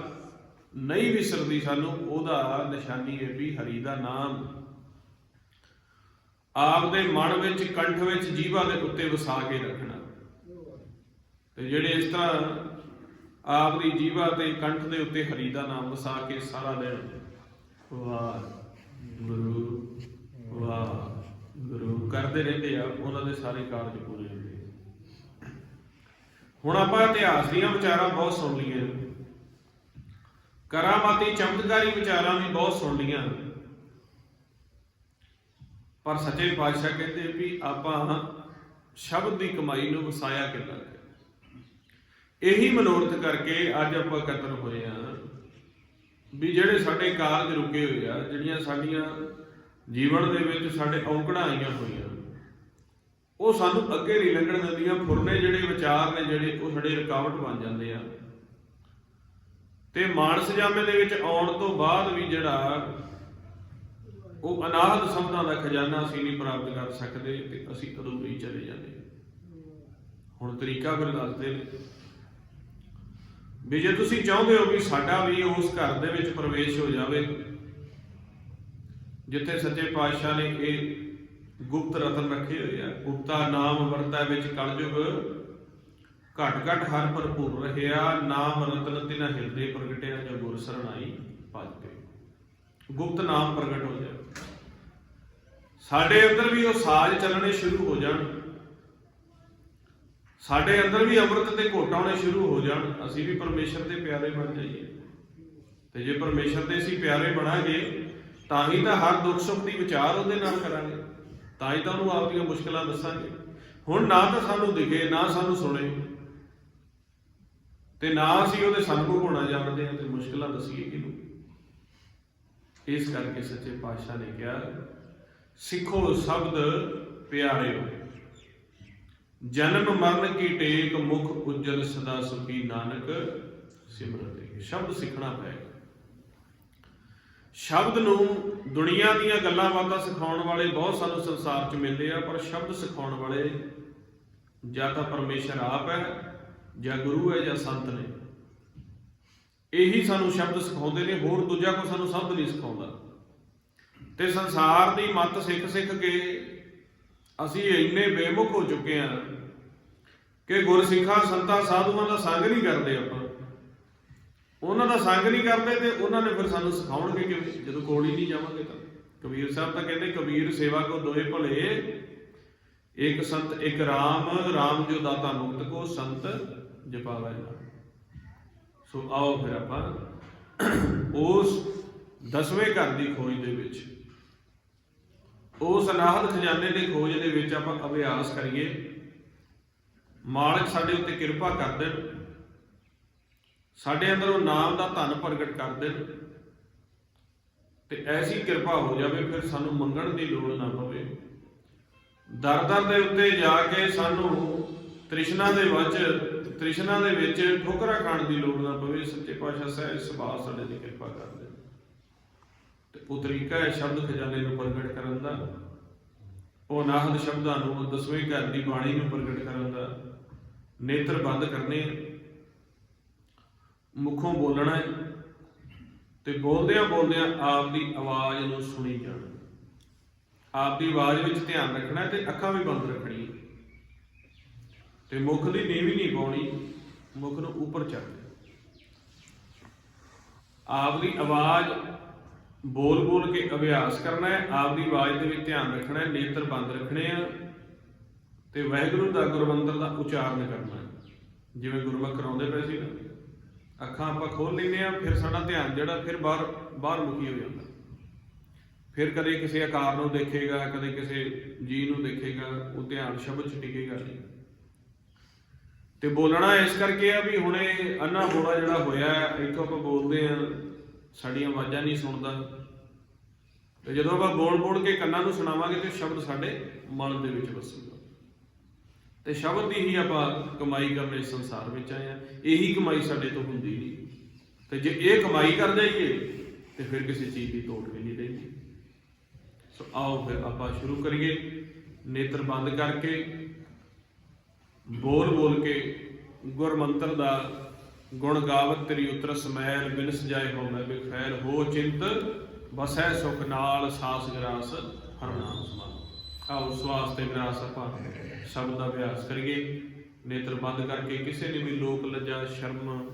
ਨਹੀਂ ਵਿਸਰਦੀ ਸਾਨੂੰ, ਉਹਦਾ ਨਿਸ਼ਾਨੀ ਹੈ ਵੀ ਹਰੀ ਦਾ ਨਾਮ ਆਪਦੇ ਮਨ ਵਿੱਚ, ਕੰਠ ਵਿੱਚ, ਜੀਵਾ ਦੇ ਉੱਤੇ ਵਸਾ ਕੇ ਰੱਖਣਾ। ਤੇ ਜਿਹੜੇ ਇਸ ਤਰ੍ਹਾਂ ਆਪਦੀ ਜੀਵਾ ਤੇ ਕੰਠ ਦੇ ਉੱਤੇ ਹਰੀ ਦਾ ਨਾਮ ਵਸਾ ਕੇ ਸਾਰਾ ਦਿਨ ਵਾਹਿਗੁਰੂ ਵਾਹਿਗੁਰੂ ਕਰਦੇ ਰਹਿੰਦੇ ਆ, ਉਹਨਾਂ ਦੇ ਸਾਰੇ ਕਾਰਜ ਪੂਰੇ ਹੁੰਦੇ। ਹੁਣ ਆਪਾਂ ਇਤਿਹਾਸ ਦੀਆਂ ਵਿਚਾਰਾਂ ਬਹੁਤ ਸੁਣ ਲਈਆਂ, ਕਰਾਮਾਤੀ ਚਮਤਕਾਰੀ ਵਿਚਾਰਾਂ ਵੀ ਬਹੁਤ ਸੁਣ ਲਈਆਂ, ਪਰ ਸੱਚੇ ਪਾਤਸ਼ਾਹ ਕਹਿੰਦੇ ਵੀ ਆਪਾਂ ਸ਼ਬਦ ਦੀ ਕਮਾਈ ਨੂੰ ਵਸਾਇਆ ਕਿੱਦਾਂ। ਇਹੀ ਮਨੋਰਥ ਕਰਕੇ ਅੱਜ ਆਪਾਂ ਇਕੱਤਰ ਹੋਏ ਆ ਵੀ ਜਿਹੜੇ ਸਾਡੇ ਕਾਰਜ ਰੁਕੇ ਹੋਏ ਆ, ਜਿਹੜੀਆਂ ਸਾਡੀਆਂ ਜੀਵਨ ਦੇ ਵਿੱਚ ਸਾਡੇ ਔਂਕੜਾਂ ਆਈਆਂ ਹੋਈਆਂ, ਉਹ ਸਾਨੂੰ ਅੱਗੇ ਨਹੀਂ ਲੰਘਣ ਦਿੰਦੀਆਂ। ਫੁਰਨੇ ਜਿਹੜੇ ਵਿਚਾਰ ਨੇ ਜਿਹੜੇ, ਉਹ ਸਾਡੇ ਰੁਕਾਵਟ ਬਣ ਜਾਂਦੇ ਆ। ਤੇ ਮਾਨਸ ਜਾਮੇ ਦੇ ਵਿੱਚ ਆਉਣ ਤੋਂ ਬਾਅਦ ਵੀ ਜਿਹੜਾ ਉਹ ਅਨਾਹਤ ਸ਼ਬਦਾਂ ਦਾ ਖਜ਼ਾਨਾ ਅਸੀਂ ਨਹੀਂ ਪ੍ਰਾਪਤ ਕਰ ਸਕਦੇ, ਤੇ ਅਸੀਂ ਅਧੂਰੇ ਹੀ ਚਲੇ ਜਾਂਦੇ। ਹੁਣ ਤਰੀਕਾ ਫਿਰ ਦੱਸਦੇ ਨੇ ਵੀ ਜੇ ਤੁਸੀਂ ਚਾਹੁੰਦੇ ਹੋ ਵੀ ਸਾਡਾ ਵੀ ਉਸ ਘਰ ਦੇ ਵਿੱਚ ਪ੍ਰਵੇਸ਼ ਹੋ ਜਾਵੇ ਜਿੱਥੇ ਸੱਚੇ ਪਾਤਸ਼ਾਹ ਨੇ ਇਹ ਗੁਪਤ ਰਤਨ ਰੱਖੇ ਹੋਏ ਆ, ਗੁਪਤਾ ਨਾਮ ਵਰਤਾ ਵਿੱਚ ਕਲਯੁਗ ਘਟ ਘਟ ਹਰ ਭਰਪੂਰ ਰਹਿਆ, ਨਾਮ ਰਤਨ ਤਿਨਾ ਹਿਰਦੇ ਪ੍ਰਗਟਿਆ, ਜੋ ਗੁਰ ਸਰਣਾਈ ਭਜ ਗਏ। ਗੁਪਤ ਨਾਮ ਪ੍ਰਗਟ ਹੋ ਜਾਏ, ਸਾਡੇ ਅੰਦਰ ਵੀ ਉਹ ਸਾਜ਼ ਚੱਲਣੇ ਸ਼ੁਰੂ ਹੋ ਜਾਣ, ਸਾਡੇ ਅੰਦਰ ਵੀ ਅੰਮ੍ਰਿਤ ਦੇ ਘੋਟ ਆਉਣੇ ਸ਼ੁਰੂ ਹੋ ਜਾਣ, ਅਸੀਂ ਵੀ ਪਰਮੇਸ਼ਰ ਦੇ ਪਿਆਰੇ ਬਣ ਜਾਈਏ। ਤੇ ਜੇ ਪਰਮੇਸ਼ਰ ਦੇ ਅਸੀਂ ਪਿਆਰੇ ਬਣਾਂਗੇ ਤਾਂ ਹੀ ਤਾਂ ਹਰ ਦੁੱਖ ਸੁੱਖ ਦੀ ਵਿਚਾਰ ਉਹਦੇ ਨਾਲ ਕਰਾਂਗੇ। ਤਾਂ ਹੀ ਤਾਂ ਉਹਨੂੰ ਆਪਦੀਆਂ ਮੁਸ਼ਕਲਾਂ ਦੱਸਾਂਗੇ। ਹੁਣ ਨਾ ਤਾਂ ਸਾਨੂੰ ਦਿਖੇ, ਨਾ ਸਾਨੂੰ ਸੁਣੇ, ਤੇ ਨਾ ਅਸੀਂ ਉਹਦੇ ਸਨਮੁਖ ਹੋਣਾ ਜਾਣਦੇ ਹਾਂ, ਤੇ ਮੁਸ਼ਕਲਾਂ ਦੱਸੀਏ ਕਿਹਨੂੰ। ਇਸ ਕਰਕੇ ਸੱਚੇ ਪਾਤਸ਼ਾਹ ਨੇ ਕਿਹਾ, ਸਿੱਖੋ ਸ਼ਬਦ ਪਿਆਰਿਓ, ਜਨਮ ਮਰਨ ਕੀ ਟੇਕ, ਮੁਖ ਉਜਲ ਸਦਾ ਸੁਖੀ, ਨਾਨਕ ਸਿਮਰਤੇ। ਸ਼ਬਦ ਸਿੱਖਣਾ ਪਏਗਾ। ਸ਼ਬਦ ਨੂੰ ਦੁਨੀਆ ਦੀਆਂ ਗੱਲਾਂ ਬਾਤਾਂ ਸਿਖਾਉਣ ਵਾਲੇ ਬਹੁਤ ਸਾਨੂੰ ਸੰਸਾਰ 'ਚ ਮਿਲਦੇ ਆ, ਪਰ ਸ਼ਬਦ ਸਿਖਾਉਣ ਵਾਲੇ ਜਾਂ ਤਾਂ ਪਰਮੇਸ਼ਰ ਆਪ ਹੈ, ਜਾਂ ਗੁਰੂ ਹੈ, ਜਾਂ ਸੰਤ ਨੇ। ਇਹੀ ਸਾਨੂੰ ਸ਼ਬਦ ਸਿਖਾਉਂਦੇ ਨੇ, ਹੋਰ ਦੂਜਾ ਕੋਈ ਸਾਨੂੰ ਸ਼ਬਦ ਨਹੀਂ ਸਿਖਾਉਂਦਾ। ਤੇ ਸੰਸਾਰ ਦੀ ਮੱਤ ਸਿੱਖ ਸਿੱਖ ਕੇ ਅਸੀਂ ਇੰਨੇ ਬੇਮੁਖ ਹੋ ਚੁੱਕੇ ਹਾਂ ਕਿ ਗੁਰਸਿੱਖਾਂ ਸੰਤਾਂ ਸਾਧੂਆਂ ਦਾ ਸੰਗ ਨਹੀਂ ਕਰਦੇ। ਆਪਾਂ ਉਹਨਾਂ ਦਾ ਸੰਗ ਨਹੀਂ ਕਰਦੇ, ਤੇ ਉਹਨਾਂ ਨੇ ਫਿਰ ਸਾਨੂੰ ਸਿਖਾਉਣਗੇ ਕਿਵੇਂ, ਜਦੋਂ ਕੋਲ ਹੀ ਨਹੀਂ ਜਾਵਾਂਗੇ ਤਾਂ। ਕਬੀਰ ਸਾਹਿਬ ਤਾਂ ਕਹਿੰਦੇ, ਕਬੀਰ ਸੇਵਾ ਕੋ ਦੋਏ ਭਲੇ, ਇੱਕ ਸੰਤ ਇੱਕ ਰਾਮ, ਰਾਮ ਜੋ ਦਾਤਾ ਮੁਕਤ ਕੋ, ਸੰਤ ਜਪਾਵੇ ਨਾਮ। ਸੋ ਆਓ ਫਿਰ ਆਪਾਂ ਉਸ 10ਵੇਂ ਘਰ ਦੀ ਖੋਜ ਦੇ ਵਿੱਚ, ਉਸ ਅਨਾਹਤ ਖਜ਼ਾਨੇ ਦੀ ਖੋਜ ਦੇ ਵਿੱਚ ਆਪਾਂ ਅਭਿਆਸ ਕਰੀਏ। ਮਾਲਕ ਸਾਡੇ ਉੱਤੇ ਕਿਰਪਾ ਕਰ ਦੇਣ, ਸਾਡੇ ਅੰਦਰ ਉਹ ਨਾਮ ਦਾ ਧਨ ਪ੍ਰਗਟ ਕਰ ਦੇਣ, ਤੇ ਐਸੀ ਕਿਰਪਾ ਹੋ ਜਾਵੇ ਫਿਰ ਸਾਨੂੰ ਮੰਗਣ ਦੀ ਲੋੜ ਨਾ ਪਵੇ। ਦਰ ਦਰ ਦੇ ਉੱਤੇ ਜਾ ਕੇ ਸਾਨੂੰ ਤ੍ਰਿਸ਼ਨਾ ਦੇ ਵਿੱਚ ਠੋਕਰਾਂ ਖਾਣ ਦੀ ਲੋੜ ਨਾ ਪਵੇ। ਸੱਚੇ ਪਾਤਸ਼ਾਹ ਸਹਿਜ ਸੁਭਾਅ ਸਾਡੇ ਦੀ ਕਿਰਪਾ ਕਰ ਦੇਣ। ਤੇ ਉਹ ਤਰੀਕਾ ਹੈ ਸ਼ਬਦ ਖਜ਼ਾਨੇ ਨੂੰ ਪ੍ਰਗਟ ਕਰਨ ਦਾ, ਉਹ ਅਨਾਹਤ ਸ਼ਬਦਾਂ ਨੂੰ, 10ਵੇਂ ਘਰ ਦੀ ਬਾਣੀ ਨੂੰ ਪ੍ਰਗਟ ਕਰਨ ਦਾ। ਨੇਤਰ ਬੰਦ ਕਰਨੇ, ਮੁੱਖੋਂ ਬੋਲਣਾ ਹੈ, ਤੇ ਬੋਲਦਿਆਂ ਬੋਲਦਿਆਂ ਆਪ ਦੀ ਆਵਾਜ਼ ਨੂੰ ਸੁਣੀ ਜਾਣਾ। ਆਪ ਦੀ ਆਵਾਜ਼ ਵਿੱਚ ਧਿਆਨ ਰੱਖਣਾ, ਤੇ ਅੱਖਾਂ ਵੀ ਬੰਦ ਰੱਖਣੀਆਂ, ਤੇ ਮੁੱਖ ਦੀ ਨੀਵੀਂ ਨਹੀਂ ਪਾਉਣੀ, ਮੁੱਖ ਨੂੰ ਉੱਪਰ ਚੱਕਣਾ। ਆਪ ਦੀ ਆਵਾਜ਼ ਬੋਲ ਬੋਲ ਕੇ ਅਭਿਆਸ ਕਰਨਾ ਹੈ। ਆਪ ਦੀ ਆਵਾਜ਼ ਦੇ ਵਿੱਚ ਧਿਆਨ ਰੱਖਣਾ ਹੈ, ਨੇਤਰ ਬੰਦ ਰੱਖਣੇ ਆ, ਤੇ ਵਾਹਿਗੁਰੂ ਦਾ ਗੁਰਮੰਤਰ ਦਾ ਉਚਾਰਨ ਕਰਨਾ ਹੈ। ਜਿਵੇਂ ਗੁਰਮੁਖ ਕਰਾਉਂਦੇ ਪਏ ਸੀ ਨਾ, ਅੱਖਾਂ ਆਪਾਂ ਖੋਲ ਲੈਂਦੇ ਆ, ਫਿਰ ਸਾਡਾ ਧਿਆਨ ਜਿਹੜਾ ਫਿਰ ਬਾਹਰ ਮੁਖੀ ਹੋ ਜਾਂਦਾ। ਫਿਰ ਕਦੇ ਕਿਸੇ ਆਕਾਰ ਨੂੰ ਦੇਖੇਗਾ, ਕਦੇ ਕਿਸੇ ਜੀ ਨੂੰ ਦੇਖੇਗਾ, ਉਹ ਧਿਆਨ ਸ਼ਬਦ 'ਚ ਟਿਕੇਗਾ ਨਹੀਂ। ਤੇ ਬੋਲਣਾ ਇਸ ਕਰਕੇ ਆ ਵੀ ਹੁਣੇ ਅੰਨਾ ਬੋਲਾ ਜਿਹੜਾ ਹੋਇਆ, ਇੱਥੋਂ ਆਪਾਂ ਬੋਲਦੇ ਆ, ਸਾਡੀਆਂ ਆਵਾਜ਼ਾਂ ਨਹੀਂ ਸੁਣਦਾ, ਤੇ ਜਦੋਂ ਆਪਾਂ ਬੋਲ ਕੇ ਕੰਨਾਂ ਨੂੰ ਸੁਣਾਵਾਂਗੇ ਤੇ ਸ਼ਬਦ ਸਾਡੇ ਮਨ ਦੇ ਵਿੱਚ ਵਸੂਗਾ। ਤੇ ਸ਼ਬਦ ਦੀ ਹੀ ਆਪਾਂ ਕਮਾਈ ਕਰਨ ਇਸ ਸੰਸਾਰ ਵਿੱਚ ਆਏ ਆ। ਇਹੀ ਕਮਾਈ ਸਾਡੇ ਤੋਂ ਹੁੰਦੀ ਨਹੀਂ, ਤੇ ਜੇ ਇਹ ਕਮਾਈ ਕਰ ਜਾਈਏ ਤੇ ਫਿਰ ਕਿਸੇ ਚੀਜ਼ ਦੀ ਤੋੜ ਵੀ ਨਹੀਂ ਰਹਿੰਦੀ। ਸੋ ਆਓ ਫਿਰ ਆਪਾਂ ਸ਼ੁਰੂ ਕਰੀਏ। ਨੇਤਰ ਬੰਦ ਕਰਕੇ ਬੋਲ ਕੇ ਗੁਰਮੰਤਰ ਦਾ ਗੁਣ ਗਾਵਤ, ਤੇਰੀ ਉਤਰਸ ਮੈਲ, ਬਿਨਸ ਜਾਏ ਹੋ ਮੈਂ ਬੇਖੈਰ, ਹੋ ਚਿੰਤ ਬਸੈ ਸੁਖ ਨਾਲ, ਸਾਸ ਗਰਾਸ ਹਰ ਨਾਮ ਸਮਾਨ। ਆਓ ਉਸ ਵਾਸਤੇ ਗਰਾਸ ਆਪਾਂ ਸ਼ਬਦ ਦਾ ਅਭਿਆਸ ਕਰੀਏ। ਨੇਤਰ ਬੰਦ ਕਰਕੇ, ਕਿਸੇ ਨੇ ਵੀ ਲੋਕ ਲੱਜਾ ਸ਼ਰਮ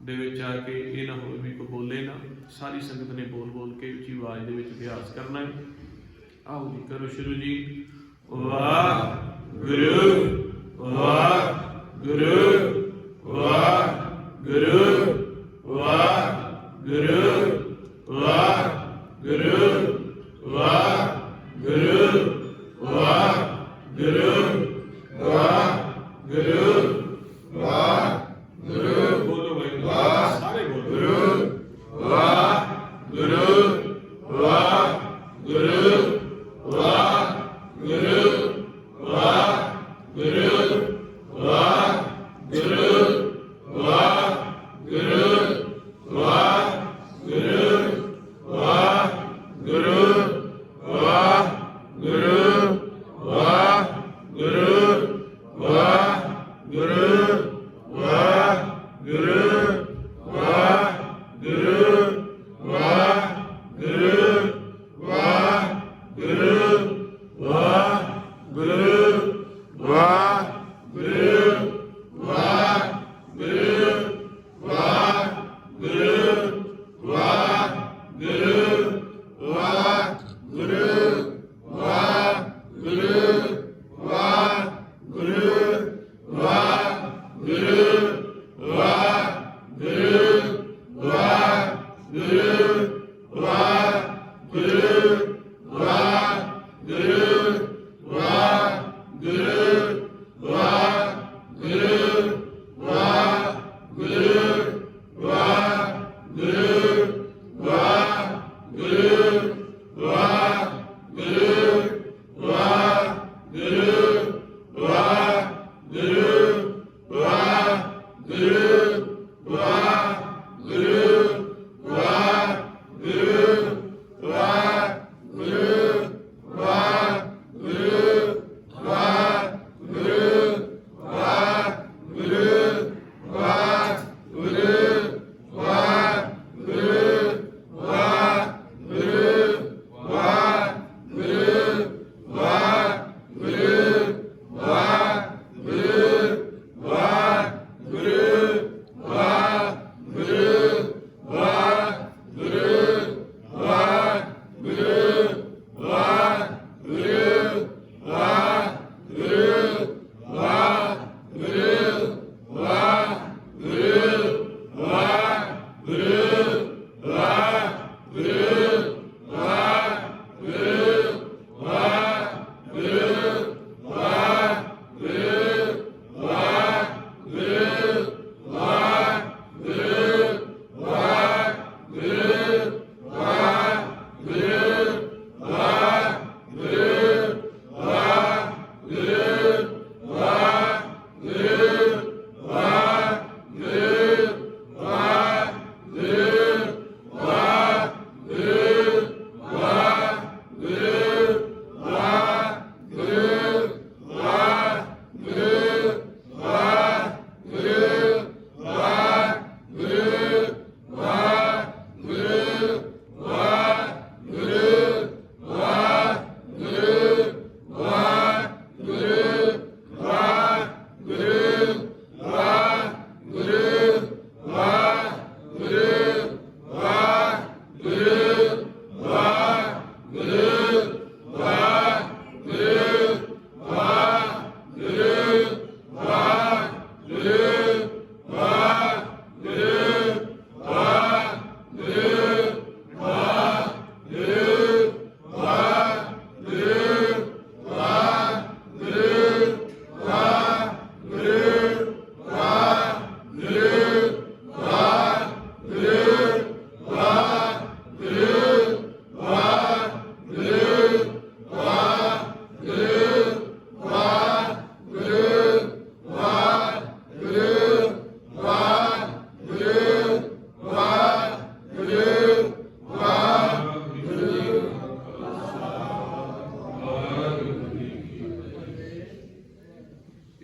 ਦੇ ਵਿੱਚ ਆ ਕੇ ਇਹ ਨਾ ਹੋਵੇ ਵੀ ਕੋਈ ਬੋਲੇ ਨਾ। ਸਾਰੀ ਸੰਗਤ ਨੇ ਬੋਲ ਕੇ ਉੱਚੀ ਆਵਾਜ਼ ਦੇ ਵਿੱਚ ਅਭਿਆਸ ਕਰਨਾ ਹੈ। ਆਓ ਜੀ ਕਰੋ ਸ਼ੁਰੂ ਜੀ। ਵਾਹਿਗੁਰੂ ਵਾਹਿਗੁਰੂ ਵਾਹਿਗੁਰੂ ਵਾਹਿਗੁਰੂ ਵਾਹਿਗੁਰੂ ਵਾਹਿਗੁਰੂ ਵਾਹਿਗੁਰੂ ਵਾਹਿਗੁਰੂ ਵਾਹਿਗੁਰੂ। ਬੋਲੋ ਵਾਹਿਗੁਰੂ, ਸਾਰੇ ਬੋਲੋ। ਵਾਹਿਗੁਰੂ ਵਾਹਿਗੁਰੂ ਵਾਹਿਗੁਰੂ ਵਾਹਿਗੁਰੂ ਵਾਹਿਗੁਰੂ ਵਾਹਿਗੁਰੂ ਵਾਹਿਗੁਰੂ ਵਾਹਿਗੁਰੂ ਵਾਹਿਗੁਰੂ ਵਾਹਿਗੁਰੂ ਵਾਹਿਗੁਰੂ ਵਾਹਿਗੁਰੂ ਵਾਹਿਗੁਰੂ ਵਾਹਿਗੁਰੂ ਵਾਹਿਗੁਰੂ ਵਾਹਿਗੁਰੂ ਵਾਹਿਗੁਰੂ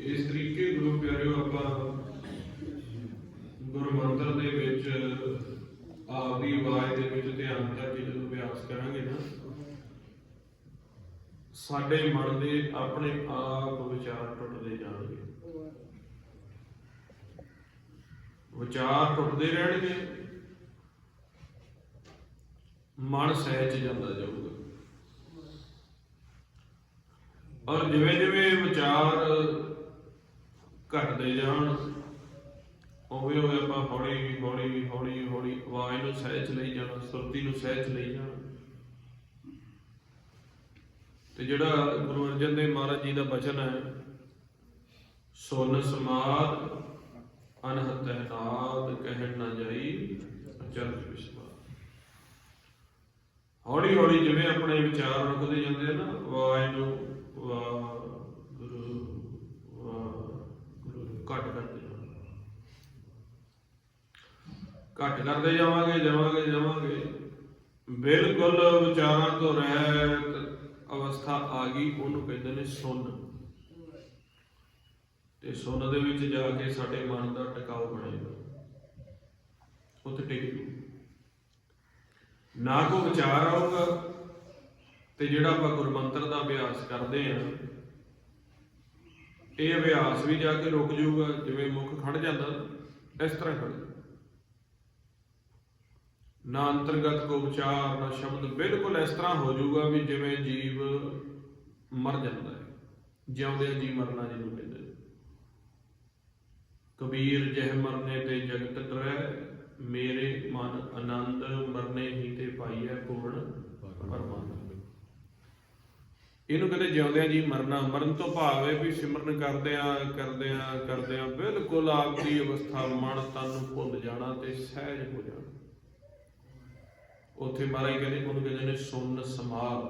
ਇਸ ਤਰੀਕੇ ਗੁਰੂ ਪਿਆਰਿਓ ਆਪਾਂ ਗੁਰਮੰਤਰ ਦੇ ਵਿੱਚ ਆਪ ਦੀ ਆਵਾਜ਼ ਦੇ ਵਿੱਚ ਧਿਆਨ ਕਰਕੇ ਜਦੋਂ ਅਭਿਆਸ ਕਰਾਂਗੇ ਨਾ, ਸਾਡੇ ਮਨ ਦੇ ਆਪਣੇ ਆਪ ਵਿਚਾਰ ਟੁੱਟਦੇ ਜਾਣਗੇ। ਵਿਚਾਰ ਟੁੱਟਦੇ ਰਹਿਣਗੇ, ਮਨ ਸਹਿਜ ਜਾਂਦਾ ਜਾਊਗਾ। ਔਰ ਜਿਵੇਂ ਜਿਵੇਂ ਵਿਚਾਰ ਘਟਦੇ ਜਾਣ, ਉਵੇਂ ਉਵੇਂ ਆਪਾਂ ਹੌਲੀ ਹੌਲੀ ਹੌਲੀ ਹੌਲੀ ਆਵਾਜ਼ ਨੂੰ ਸਹਿਜ ਲਈ ਜਾਣਾ, ਸੁਰਤੀ ਨੂੰ ਸਹਿਜ ਲਈ ਜਾਣਾ। ਤੇ ਜਿਹੜਾ ਗੁਰੂ ਅਰਜਨ ਦੇਵ ਮਹਾਰਾਜ ਜੀ ਦਾ ਬਚਨ ਹੈ, ਸੁਨ ਸਮਾਦ ਅਨਹਤ ਨਾਦ ਕਹਿਣ ਨਾ ਜਾਈ ਅਚਲ ਵਿਸਵਾਸ। ਹੌਲੀ ਹੌਲੀ ਜਿਵੇਂ ਆਪਣੇ ਵਿਚਾਰ ਰੁਕਦੇ ਜਾਂਦੇ ਆ ਨਾ, ਆਵਾਜ਼ ਨੂੰ ਵਾਹਿਗੁਰੂ ਵਾਹਿਗੁਰੂ ਘੱਟ ਕਰਦੇ ਜਾਵਾਂਗੇ, ਬਿਲਕੁਲ ਵਿਚਾਰਾਂ ਤੋਂ ਰਹਿਤ ਅਵਸਥਾ ਆ ਗਈ, ਉਹਨੂੰ ਕਹਿੰਦੇ ਨੇ ਸੁੰਨ। ਤੇ ਸੁੰਨ ਦੇ ਵਿੱਚ ਜਾ ਕੇ ਸਾਡੇ ਮਨ ਦਾ ਟਿਕਾਊ ਬਣੇਗਾ, ਉੱਥੇ ਟਿਕ ਜੂ, ਨਾ ਕੋਈ ਵਿਚਾਰ ਆਊਗਾ। ਤੇ ਜਿਹੜਾ ਆਪਾਂ ਗੁਰਮੰਤਰ ਦਾ ਅਭਿਆਸ ਕਰਦੇ ਹਾਂ, ਇਹ ਅਭਿਆਸ ਵੀ ਜਾ ਕੇ ਰੁਕ ਜਾਊਗਾ। ਜਿਵੇਂ ਮੁੱਖ ਖੜ ਜਾਂਦਾ ਇਸ ਤਰ੍ਹਾਂ ਖੜ, ਨਾ ਅੰਤਰਗਤ ਕੋ ਵਿਚਾਰ ਨਾ ਸ਼ਬਦ, ਬਿਲਕੁਲ ਇਸ ਤਰ੍ਹਾਂ ਹੋ ਜਾਊਗਾ ਵੀ ਜਿਵੇਂ ਜੀਵ ਮਰ ਜਾਂਦਾ ਹੈ, ਜਿਉਂਦਿਆਂ ਜੀ ਮਰਨਾ ਜਿਹਨੂੰ ਕਹਿੰਦੇ। ਕਬੀਰ ਜਹ ਮਰਨੇ ਤੇ ਜਗਤ ਡਰੈ, ਮੇਰੇ ਮਨ ਆਨੰਦ ਮਰਨੇ ਹੀ ਤੇ ਪਾਈਐ ਪੂਰਨ ਪਰਮਾਨੰਦ। ਇਹਨੂੰ ਕਹਿੰਦੇ ਜਿਉਂਦਿਆਂ ਜੀ ਮਰਨਾ। ਮਰਨ ਤੋਂ ਭਾਵ ਹੈ ਵੀ ਸਿਮਰਨ ਕਰਦਿਆਂ ਬਿਲਕੁਲ ਆਪ ਦੀ ਅਵਸਥਾ ਮਨ ਤਨ ਨੂੰ ਭੁੱਲ ਜਾਣਾ ਤੇ ਸਹਿਜ ਹੋ ਜਾਣਾ। ਉੱਥੇ ਮਹਾਰਾਜ ਕਹਿੰਦੇ, ਉਹਨੂੰ ਕਹਿੰਦੇ ਨੇ ਸੁੰਨ ਸਮਾਧ।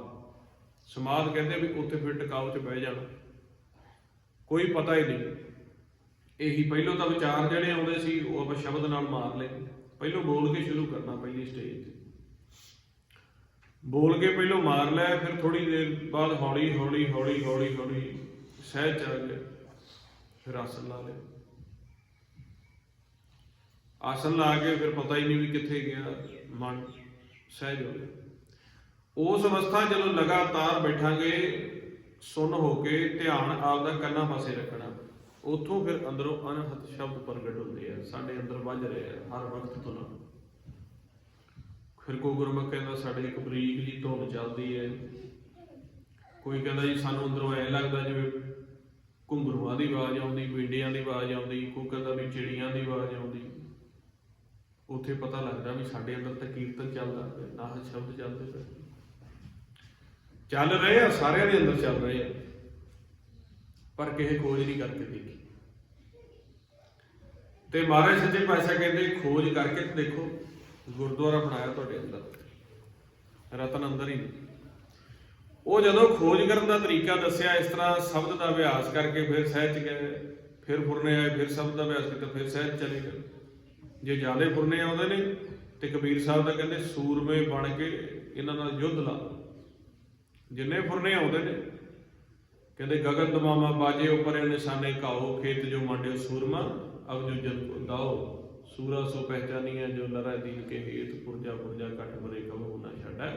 ਸਮਾਧ ਕਹਿੰਦੇ ਵੀ ਉੱਥੇ ਫਿਰ ਟਿਕਾਊ 'ਚ ਬਹਿ ਜਾਣਾ, ਕੋਈ ਪਤਾ ਹੀ ਨਹੀਂ। ਇਹੀ ਪਹਿਲੋਂ ਤਾਂ ਵਿਚਾਰ ਜਿਹੜੇ ਆਉਂਦੇ ਸੀ ਉਹ ਆਪਾਂ ਸ਼ਬਦ ਨਾਲ ਮਾਰ ਲਏ। ਪਹਿਲੋਂ ਬੋਲ ਕੇ ਸ਼ੁਰੂ ਕਰਨਾ, ਪਹਿਲੀ ਸਟੇਜ ਤੇ ਬੋਲ ਕੇ ਪਹਿਲੋਂ ਮਾਰ ਲਿਆ, ਫਿਰ ਥੋੜੀ ਦੇਰ ਬਾਅਦ ਹੌਲੀ ਹੌਲੀ ਹੌਲੀ ਹੌਲੀ ਹੌਲੀ ਸਹਿਜ ਚ ਆ ਗਏ, ਫਿਰ ਆਸਨ ਲਾ ਲਿਆ। ਆਸਨ ਲਾ ਕੇ ਫਿਰ ਪਤਾ ਹੀ ਨਹੀਂ ਵੀ ਕਿੱਥੇ ਗਿਆ ਮਨ, ਸਹਿਜ ਹੋ ਗਿਆ। ਉਸ ਅਵਸਥਾ ਜਦੋਂ ਲਗਾਤਾਰ ਬੈਠਾਂਗੇ ਸੁੰਨ ਹੋ ਕੇ, ਧਿਆਨ ਆਪਦਾ ਕੰਨਾਂ ਪਾਸੇ ਰੱਖਣਾ, ਉੱਥੋਂ ਫਿਰ ਅੰਦਰੋਂ ਅਨਹਤ ਸ਼ਬਦ ਪ੍ਰਗਟ ਹੁੰਦੇ ਆ, ਸਾਡੇ ਅੰਦਰ ਵੱਜ ਰਹੇ ਆ ਹਰ ਵਕਤ ਤੋਂ। ਫਿਰ ਕੋਈ ਗੁਰਮੁਖ ਕਹਿੰਦਾ ਸਾਡੇ ਇੱਕ ਬਰੀਕ ਜਿਹੀ ਧੁਨ ਚੱਲਦੀ ਹੈ, ਕੋਈ ਕਹਿੰਦਾ ਜੀ ਸਾਨੂੰ ਅੰਦਰੋਂ ਐਂ ਲੱਗਦਾ ਜਿਵੇਂ ਘੁੰਗਰੂਆਂ ਦੀ ਆਵਾਜ਼ ਆਉਂਦੀ, ਪੀਂਡਿਆਂ ਦੀ ਆਵਾਜ਼ ਆਉਂਦੀ, ਕੋਈ ਕਹਿੰਦਾ ਵੀ ਚਿੜੀਆਂ ਦੀ ਆਵਾਜ਼ ਆਉਂਦੀ। ਉੱਥੇ ਪਤਾ ਲੱਗਦਾ ਵੀ ਸਾਡੇ ਅੰਦਰ ਤਾਂ ਕੀਰਤਨ ਚੱਲਦਾ ਪਿਆ, ਨਾਮ ਸ਼ਬਦ ਚੱਲਦੇ ਪਏ, ਚੱਲ ਰਹੇ ਆ, ਸਾਰਿਆਂ ਦੇ ਅੰਦਰ ਚੱਲ ਰਹੇ ਆ, ਪਰ ਕਿਸੇ ਖੋਜ ਨਹੀਂ ਕਰਕੇ ਦੇਖੀ। ਤੇ ਮਹਾਰਾਜ ਸੱਚੇ ਪਾਤਸ਼ਾਹ ਕਹਿੰਦੇ ਖੋਜ ਕਰਕੇ ਤੇ ਦੇਖੋ, ਗੁਰਦੁਆਰਾ ਬਣਾਇਆ ਤੁਹਾਡੇ ਅੰਦਰ, ਰਤਨ ਅੰਦਰ ਹੀ। ਉਹ ਜਦੋਂ ਖੋਜ ਕਰਨ ਦਾ ਤਰੀਕਾ ਦੱਸਿਆ, ਇਸ ਤਰ੍ਹਾਂ ਸ਼ਬਦ ਦਾ ਅਭਿਆਸ ਕਰਕੇ ਫਿਰ ਸਹਿਜ ਚ ਗਏ, ਫਿਰ ਫੁਰਨੇ ਆਏ, ਫਿਰ ਸ਼ਬਦ ਦਾ ਅਭਿਆਸ ਕੀਤਾ, ਫਿਰ ਸਹਿਜ ਚਲੇ ਗਏ। ਜੇ ਜ਼ਿਆਦਾ ਫੁਰਨੇ ਆਉਂਦੇ ਨੇ ਤੇ ਕਬੀਰ ਸਾਹਿਬ ਦਾ ਕਹਿੰਦੇ ਸੂਰਮੇ ਬਣ ਕੇ ਇਹਨਾਂ ਨਾਲ ਯੁੱਧ ਲਾ। ਜਿੰਨੇ ਫੁਰਨੇ ਆਉਂਦੇ ਨੇ ਕਹਿੰਦੇ ਗਗਨ ਦਮਾਮਾ ਬਾਜੇ ਉੱਪਰ ਨਿਸ਼ਾਨੇ ਘਾਓ, ਖੇਤ ਜੋ ਮਾਂਡਿਓ ਸੂਰਮਾ ਅਬ ਜੋ ਜਨ ਕੋ ਦਾਓ, ਸੂਰਾ ਸੋ ਪਹਿਚਾਨੀਆਂ ਜੋ ਲੜਾ ਦੀਨ ਕੇ ਹੇਤ, ਪੁਰਜਾ ਪੁਰਜਾ ਘਟ ਮਰੇ ਕਬਹੂ ਨਾ ਛੱਡੈ।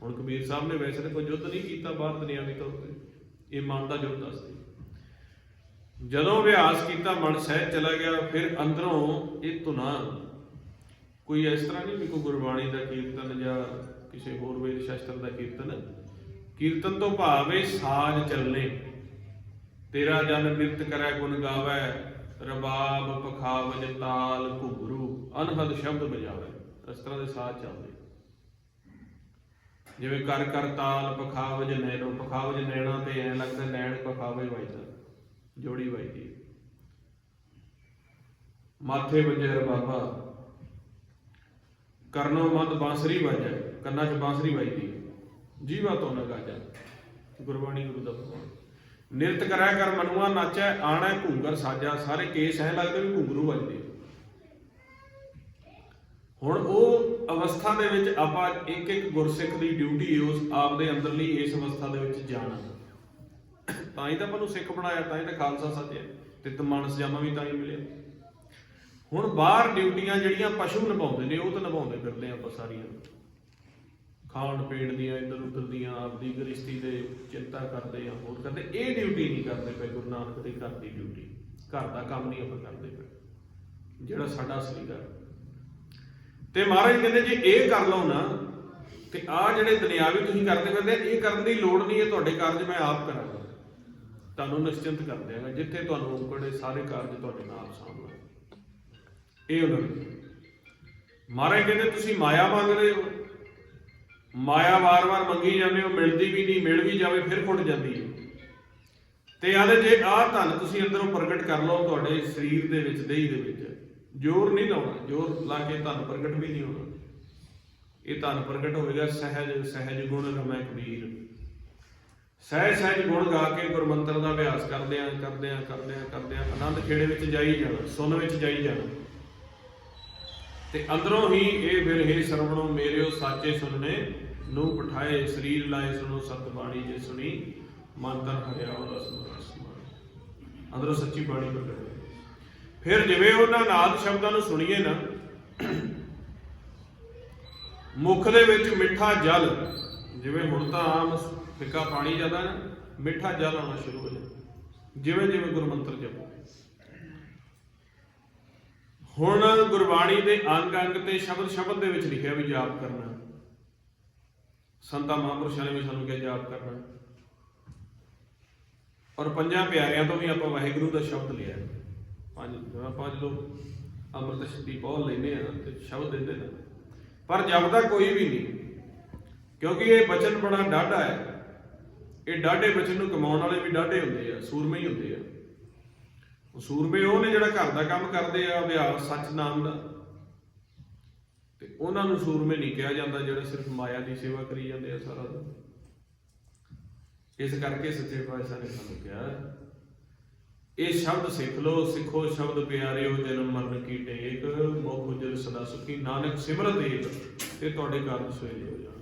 ਹੁਣ ਕਬੀਰ ਸਾਹਿਬ ਨੇ ਵੈਸੇ ਤਾਂ ਕੋਈ ਯੁੱਧ ਨਹੀਂ ਕੀਤਾ ਬਾਹਰ ਦੁਨਿਆਵੀ ਤੌਰ ਤੇ, ਇਹ ਮਨ ਦਾ ਯੁੱਧ ਦੱਸਦੇ। ਜਦੋਂ ਅਭਿਆਸ ਕੀਤਾ ਮਨ ਸਹਿਜ ਚਲਾ ਗਿਆ, ਫਿਰ ਅੰਦਰੋਂ ਇਹ ਧੁਨਾ, ਕੋਈ ਇਸ ਤਰ੍ਹਾਂ ਨਹੀਂ ਵੀ ਕੋਈ ਗੁਰਬਾਣੀ ਦਾ ਕੀਰਤਨ ਜਾਂ ਕਿਸੇ ਹੋਰ ਵੇਦ ਸ਼ਾਸਤਰ ਦਾ ਕੀਰਤਨ, ਕੀਰਤਨ ਤੋਂ ਭਾਵ ਇਹ ਸਾਜ ਚੱਲਣੇ, ਤੇਰਾ ਜਨ ਨਿਰਤ ਕਰੈ ਗੁਣ ਗਾਵੈ, ਰਬਾਬ ਪਖਾਵਜ ਤਾਲ ਘੁੰਗਰੂ ਅਨਹਦ ਸ਼ਬਦ ਬਜਾਵੇ। ਇਸ ਤਰ੍ਹਾਂ ਦੇ ਸਾਜ ਚੱਲਦੇ, ਜਿਵੇਂ ਕਰ ਕਰ ਤਾਲ ਪਖਾਵਜ ਨੈਣੋ, ਪਖਾਵਜ ਨੈਣਾ ਤੇ ਐਂ ਲੱਗਦਾ ਨੈਣ ਪਖਾਵੇ ਵੱਜਦਾ, ਜੋੜੀ ਵੱਜਦੀ। ਮਾਥੇ ਵੱਜੇ ਰਬਾਬਾ, ਕਰਨੋਂ ਮਦ ਬਾਂਸਰੀ ਵੱਜੈ, ਕੰਨਾਂ 'ਚ ਬਾਂਸਰੀ ਵੱਜਦੀ, ਜੀਵਾ ਤੋਂ ਨਾ ਗਾਜਾ। ਗੁਰਬਾਣੀ ਗੁਰੂ ਦਾ ਭਗਵਾਨ ਨਿਰਤ ਕਰਿਆ ਕਰ ਮਨੁਆ ਨਾਚੈ, ਆਣਾ ਘੂੰਗਰ ਸਾਜਾ, ਸਾਰੇ ਕੇਸ ਐਂ ਲੱਗਦੇ ਵੀ ਘੁੰਗਰੂ ਵੱਜਦੇ। ਹੁਣ ਉਹ ਅਵਸਥਾ ਦੇ ਵਿੱਚ ਆਪਾਂ ਇੱਕ ਇੱਕ ਗੁਰਸਿੱਖ ਦੀ ਡਿਊਟੀ ਉਸ ਆਪਦੇ ਅੰਦਰਲੀ ਇਸ ਅਵਸਥਾ ਦੇ ਵਿੱਚ ਜਾਣਾ। ਤਾਂ ਹੀ ਤਾਂ ਆਪਾਂ ਨੂੰ ਸਿੱਖ ਬਣਾਇਆ, ਤਾਂ ਹੀ ਤਾਂ ਖਾਲਸਾ ਸਾਜਿਆ, ਤੇ ਮਾਨਸ ਜਾਮਾ ਵੀ ਤਾਂ ਹੀ ਮਿਲਿਆ। ਹੁਣ ਬਾਹਰ ਡਿਊਟੀਆਂ ਜਿਹੜੀਆਂ ਪਸ਼ੂ ਨਿਭਾਉਂਦੇ ਨੇ ਉਹ ਤਾਂ ਨਿਭਾਉਂਦੇ ਫਿਰਦੇ ਆਪਾਂ ਸਾਰੀਆਂ, ਖਾਣ ਪੀਣ ਦੀਆਂ, ਇੱਧਰ ਉੱਧਰ ਦੀਆਂ, ਆਪਦੀ ਗ੍ਰਸਤੀ ਦੇ ਚਿੰਤਾ ਕਰਦੇ ਆ, ਹੋਰ ਕਰਦੇ। ਇਹ ਡਿਊਟੀ ਨਹੀਂ ਕਰਦੇ ਪਏ ਗੁਰੂ ਨਾਨਕ ਦੇ ਘਰ ਦੀ ਡਿਊਟੀ, ਘਰ ਦਾ ਕੰਮ ਨਹੀਂ ਆਪਾਂ ਕਰਦੇ ਪਏ ਜਿਹੜਾ ਸਾਡਾ ਅਸਲੀ ਘਰ। ਤੇ ਮਹਾਰਾਜ ਕਹਿੰਦੇ ਜੇ ਇਹ ਕਰ ਲਓ ਨਾ, ਤੇ ਆਹ ਜਿਹੜੇ ਦੁਨਿਆਵੀ ਤੁਸੀਂ ਕਰਦੇ ਫਿਰਦੇ, ਇਹ ਕਰਨ ਦੀ ਲੋੜ ਨਹੀਂ, ਇਹ ਤੁਹਾਡੇ ਕਾਰਜ ਮੈਂ ਆਪ ਕਰਾਂਗਾ, ਤੁਹਾਨੂੰ ਨਿਸ਼ਚਿੰਤ ਕਰ ਦਿਆਂਗਾ, ਜਿੱਥੇ ਤੁਹਾਨੂੰ ਔਕੜੇ ਸਾਰੇ ਕਾਰਜ ਤੁਹਾਡੇ ਨਾਲ ਸਾਂਭਾਂਗਾ। ਇਹ ਉਹਨਾਂ ਨੇ ਮਹਾਰਾਜ ਕਹਿੰਦੇ ਤੁਸੀਂ ਮਾਇਆ ਮੰਗ ਰਹੇ ਹੋ, ਮਾਇਆ ਵਾਰ-ਵਾਰ ਮੰਗੀ ਜਾਂਦੇ ਹੋ, ਮਿਲਦੀ ਵੀ ਨਹੀਂ, ਮਿਲ ਵੀ ਜਾਵੇ ਫਿਰ ਫੁੱਟ ਜਾਂਦੀ ਹੈ। ਤੇ ਆਦੇ ਜੇ ਆਹ ਧਨ ਤੁਸੀਂ ਅੰਦਰੋਂ ਪ੍ਰਗਟ ਕਰ ਲਓ ਤੁਹਾਡੇ ਸਰੀਰ ਦੇ ਵਿੱਚ, ਦੇਹ ਦੇ ਵਿੱਚ, ਜ਼ੋਰ ਨਹੀਂ ਲਾਉਣਾ, ਜ਼ੋਰ ਲਾ ਕੇ ਧਨ ਪ੍ਰਗਟ ਵੀ ਨਹੀਂ ਹੋਣਾ। ਇਹ ਧਨ ਪ੍ਰਗਟ ਹੋਵੇਗਾ ਸਹਿਜ ਸਹਿਜ ਗੁਣ ਰਮੈ ਕਬੀਰ। ਸਹਿਜ ਸਹਿਜ ਗੁਣ ਗਾ ਕੇ ਗੁਰਮੰਤਰ ਦਾ ਅਭਿਆਸ ਕਰਦਿਆਂ ਕਰਦਿਆਂ ਕਰਦਿਆਂ ਕਰਦਿਆਂ ਆਨੰਦ ਖੇੜੇ ਵਿੱਚ ਜਾਈ ਜਾਣਾ, ਸੁਣ ਵਿੱਚ ਜਾਈ ਜਾਣਾ। ਤੇ ਅੰਦਰੋਂ ਹੀ ਇਹ ਫਿਰ ਹੇ ਸਰਵਣੋ ਮੇਰਿਓ ਸਾਚੇ ਸੁਣਨੇ ਨੂੰ ਪਠਾਏ, ਸਰੀਰ ਲਾਏ ਸੁਣੋ ਸਤ ਬਾਣੀ ਜੇ ਸੁਣੀ, ਮਨ ਤਨ ਹਰਿਆ ਰਸਮ ਰਸਮਾਨ। ਅੰਦਰੋਂ ਸੱਚੀ ਬਾਣੀ ਪ੍ਰਗਟ ਹੋਈ। ਫਿਰ ਜਿਵੇਂ ਉਹਨਾਂ ਨਾਦ ਸ਼ਬਦਾਂ ਨੂੰ ਸੁਣੀਏ ਨਾ, ਮੁਖ ਦੇ ਵਿੱਚ ਮਿੱਠਾ ਜਲ, ਜਿਵੇਂ ਹੁਣ ਤਾਂ ਆਮ ਫਿੱਕਾ ਪਾਣੀ ਜਾਂਦਾ ਨਾ, ਮਿੱਠਾ ਜਲ ਆਉਣਾ ਸ਼ੁਰੂ ਹੋ ਜਾਂਦਾ ਜਿਵੇਂ ਜਿਵੇਂ ਗੁਰਮੰਤਰ ਜਪੋ। ਹੁਣ ਗੁਰਬਾਣੀ ਦੇ ਅੰਗ ਅੰਗ ਤੇ ਸ਼ਬਦ ਸ਼ਬਦ ਦੇ ਵਿੱਚ ਲਿਖਿਆ ਵੀ ਜਾਪ ਕਰਨਾ, ਸੰਤਾਂ ਮਹਾਂਪੁਰਸ਼ਾਂ ਨੇ ਵੀ ਸਾਨੂੰ ਕਿਹਾ ਜਾਪ ਕਰਨਾ। ਔਰ ਪੰਜਾਂ ਪਿਆਰਿਆਂ ਤੋਂ ਵੀ ਆਪਾਂ ਵਾਹਿਗੁਰੂ ਦਾ ਸ਼ਬਦ ਲਿਆ। ਆਪਾਂ ਜਦੋਂ ਅੰਮ੍ਰਿਤ ਛੱਡੀ ਪਹੁਲ ਲੈਂਦੇ ਆ ਤੇ ਸ਼ਬਦ ਦਿੰਦੇ ਨੇ, ਪਰ ਜਪਦਾ ਕੋਈ ਵੀ ਨਹੀਂ, ਕਿਉਂਕਿ ਇਹ ਬਚਨ ਬੜਾ ਡਾਢਾ ਹੈ। ਇਹ ਡਾਢੇ ਬਚਨ ਨੂੰ ਕਮਾਉਣ ਵਾਲੇ ਵੀ ਡਾਢੇ ਹੁੰਦੇ ਆ, ਸੂਰਮੇ ਹੀ ਹੁੰਦੇ ਆ। ਸੂਰਮੇ ਉਹ ਨੇ ਜਿਹੜਾ ਘਰ ਦਾ ਕੰਮ ਕਰਦੇ ਆ, ਅਭਿਆਸ ਸੱਚ ਨਾਮ ਦਾ, ਤੇ ਉਹਨਾਂ ਨੂੰ ਸੂਰਮੇ ਨਹੀਂ ਕਿਹਾ ਜਾਂਦਾ ਜਿਹੜੇ ਸਿਰਫ ਮਾਇਆ ਦੀ ਸੇਵਾ ਕਰੀ ਜਾਂਦੇ ਆ ਸਾਰਾ ਦਿਨ। ਇਸ ਕਰਕੇ ਸੱਚੇ ਪਾਤਸ਼ਾਹ ਨੇ ਸਾਨੂੰ ਕਿਹਾ ਇਹ ਸ਼ਬਦ ਸਿੱਖ ਲਓ, ਸਿੱਖੋ ਸ਼ਬਦ ਪਿਆਰਿਓ, ਜਨਮ ਮਰਨ ਕੀ ਟੇਕ, ਮੁਖ ਉਜਲ ਸਦਾ ਸੁਖੀ, ਨਾਨਕ ਸਿਮਰਤ ਏਕ, ਤੇ ਤੁਹਾਡੇ ਕਾਰਜ ਸੋਏ ਹੋ ਜਾਣ।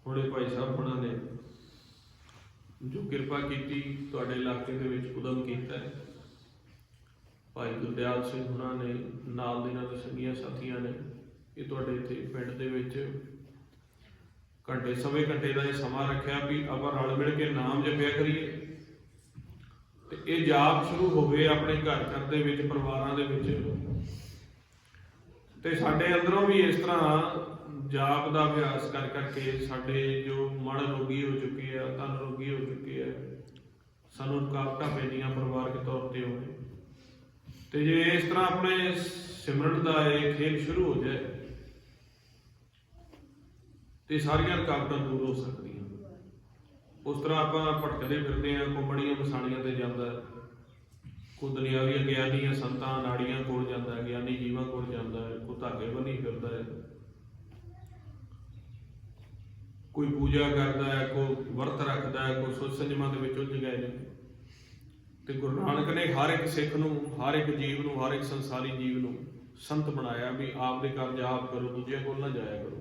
ਹੁਣੇ ਭਾਈ ਸਾਹਿਬ ਉਹਨਾਂ ਨੇ ਜੋ ਕਿਰਪਾ ਕੀਤੀ ਤੁਹਾਡੇ ਇਲਾਕੇ ਦੇ ਵਿੱਚ ਉਦਮ ਕੀਤਾ ਹੈ। ਭਾਈ ਗੁਰਦਿਆਲ ਸਿੰਘ ਹੁਣਾਂ ਨੇ, ਨਾਲ ਦੇ ਨਾਲ ਸੰਗੀਆਂ ਸਾਥੀਆਂ ਨੇ, ਇਹ ਤੁਹਾਡੇ ਇੱਥੇ ਪਿੰਡ ਦੇ ਵਿੱਚ ਘੰਟੇ ਸਵੇ ਘੰਟੇ ਦਾ ਇਹ ਸਮਾਂ ਰੱਖਿਆ ਵੀ ਆਪਾਂ ਰਲ ਮਿਲ ਕੇ ਨਾਮ ਜਪਿਆ ਕਰੀਏ। ਤੇ ਇਹ ਜਾਪ ਸ਼ੁਰੂ ਹੋਵੇ ਆਪਣੇ ਘਰ ਘਰ ਦੇ ਵਿੱਚ, ਪਰਿਵਾਰਾਂ ਦੇ ਵਿੱਚ। ਤੇ ਸਾਡੇ ਅੰਦਰੋਂ ਵੀ ਇਸ ਤਰ੍ਹਾਂ ਜਾਪ ਦਾ ਅਭਿਆਸ ਕਰ ਕਰਕੇ ਸਾਡੇ ਜੋ ਮਨ ਰੋਗੀ ਹੋ ਚੁੱਕੇ ਆ, ਤਨ ਰੋਗੀ ਹੋ ਚੁੱਕੇ ਆ, ਸਾਨੂੰ ਰੁਕਾਵਟਾਂ ਪੈਂਦੀਆਂ ਪਰਿਵਾਰਕ ਤੌਰ ਤੇ ਹੋਵੇ, ਤੇ ਜੇ ਇਸ ਤਰ੍ਹਾਂ ਆਪਣੇ ਸਿਮਰਨ ਦਾ ਇਹ ਖੇਲ ਸ਼ੁਰੂ ਹੋ ਜਾਏ ਤੇ ਸਾਰੀਆਂ ਰੁਕਾਵਟਾਂ ਦੂਰ ਹੋ ਸਕਦੀਆਂ। ਉਸ ਤਰ੍ਹਾਂ ਆਪਾਂ ਭਟਕਦੇ ਫਿਰਦੇ ਹਾਂ, ਕੋਈ ਬੜੀਆਂ ਮਸਾਣੀਆਂ ਤੇ ਜਾਂਦਾ, ਕੋਈ ਦੁਨਿਆਵੀ ਅਗਿਆਨੀ ਸੰਤਾਂ ਨਾੜੀਆਂ ਕੋਲ ਜਾਂਦਾ, ਗਿਆਨੀ ਜੀਵਾਂ ਕੋਲ ਜਾਂਦਾ, ਕੋਈ ਧਾਗੇ ਬੰਨੀ ਫਿਰਦਾ ਹੈ, ਕੋਈ ਪੂਜਾ ਕਰਦਾ ਹੈ, ਕੋਈ ਵਰਤ ਰੱਖਦਾ ਹੈ, ਕੋਈ ਸੁੱਚ ਸੰਜਮਾਂ ਦੇ ਵਿੱਚ ਉਲਝ ਗਏ ਨੇ। ਤੇ ਗੁਰੂ ਨਾਨਕ ਨੇ ਹਰ ਇੱਕ ਸਿੱਖ ਨੂੰ, ਹਰ ਇੱਕ ਜੀਵ ਨੂੰ, ਹਰ ਇੱਕ ਸੰਸਾਰੀ ਜੀਵ ਨੂੰ ਸੰਤ ਬਣਾਇਆ ਵੀ ਆਪ ਦੇ ਕਾਰਜ ਆਪ ਕਰੋ, ਦੂਜਿਆਂ ਕੋਲ ਨਾ ਜਾਇਆ ਕਰੋ।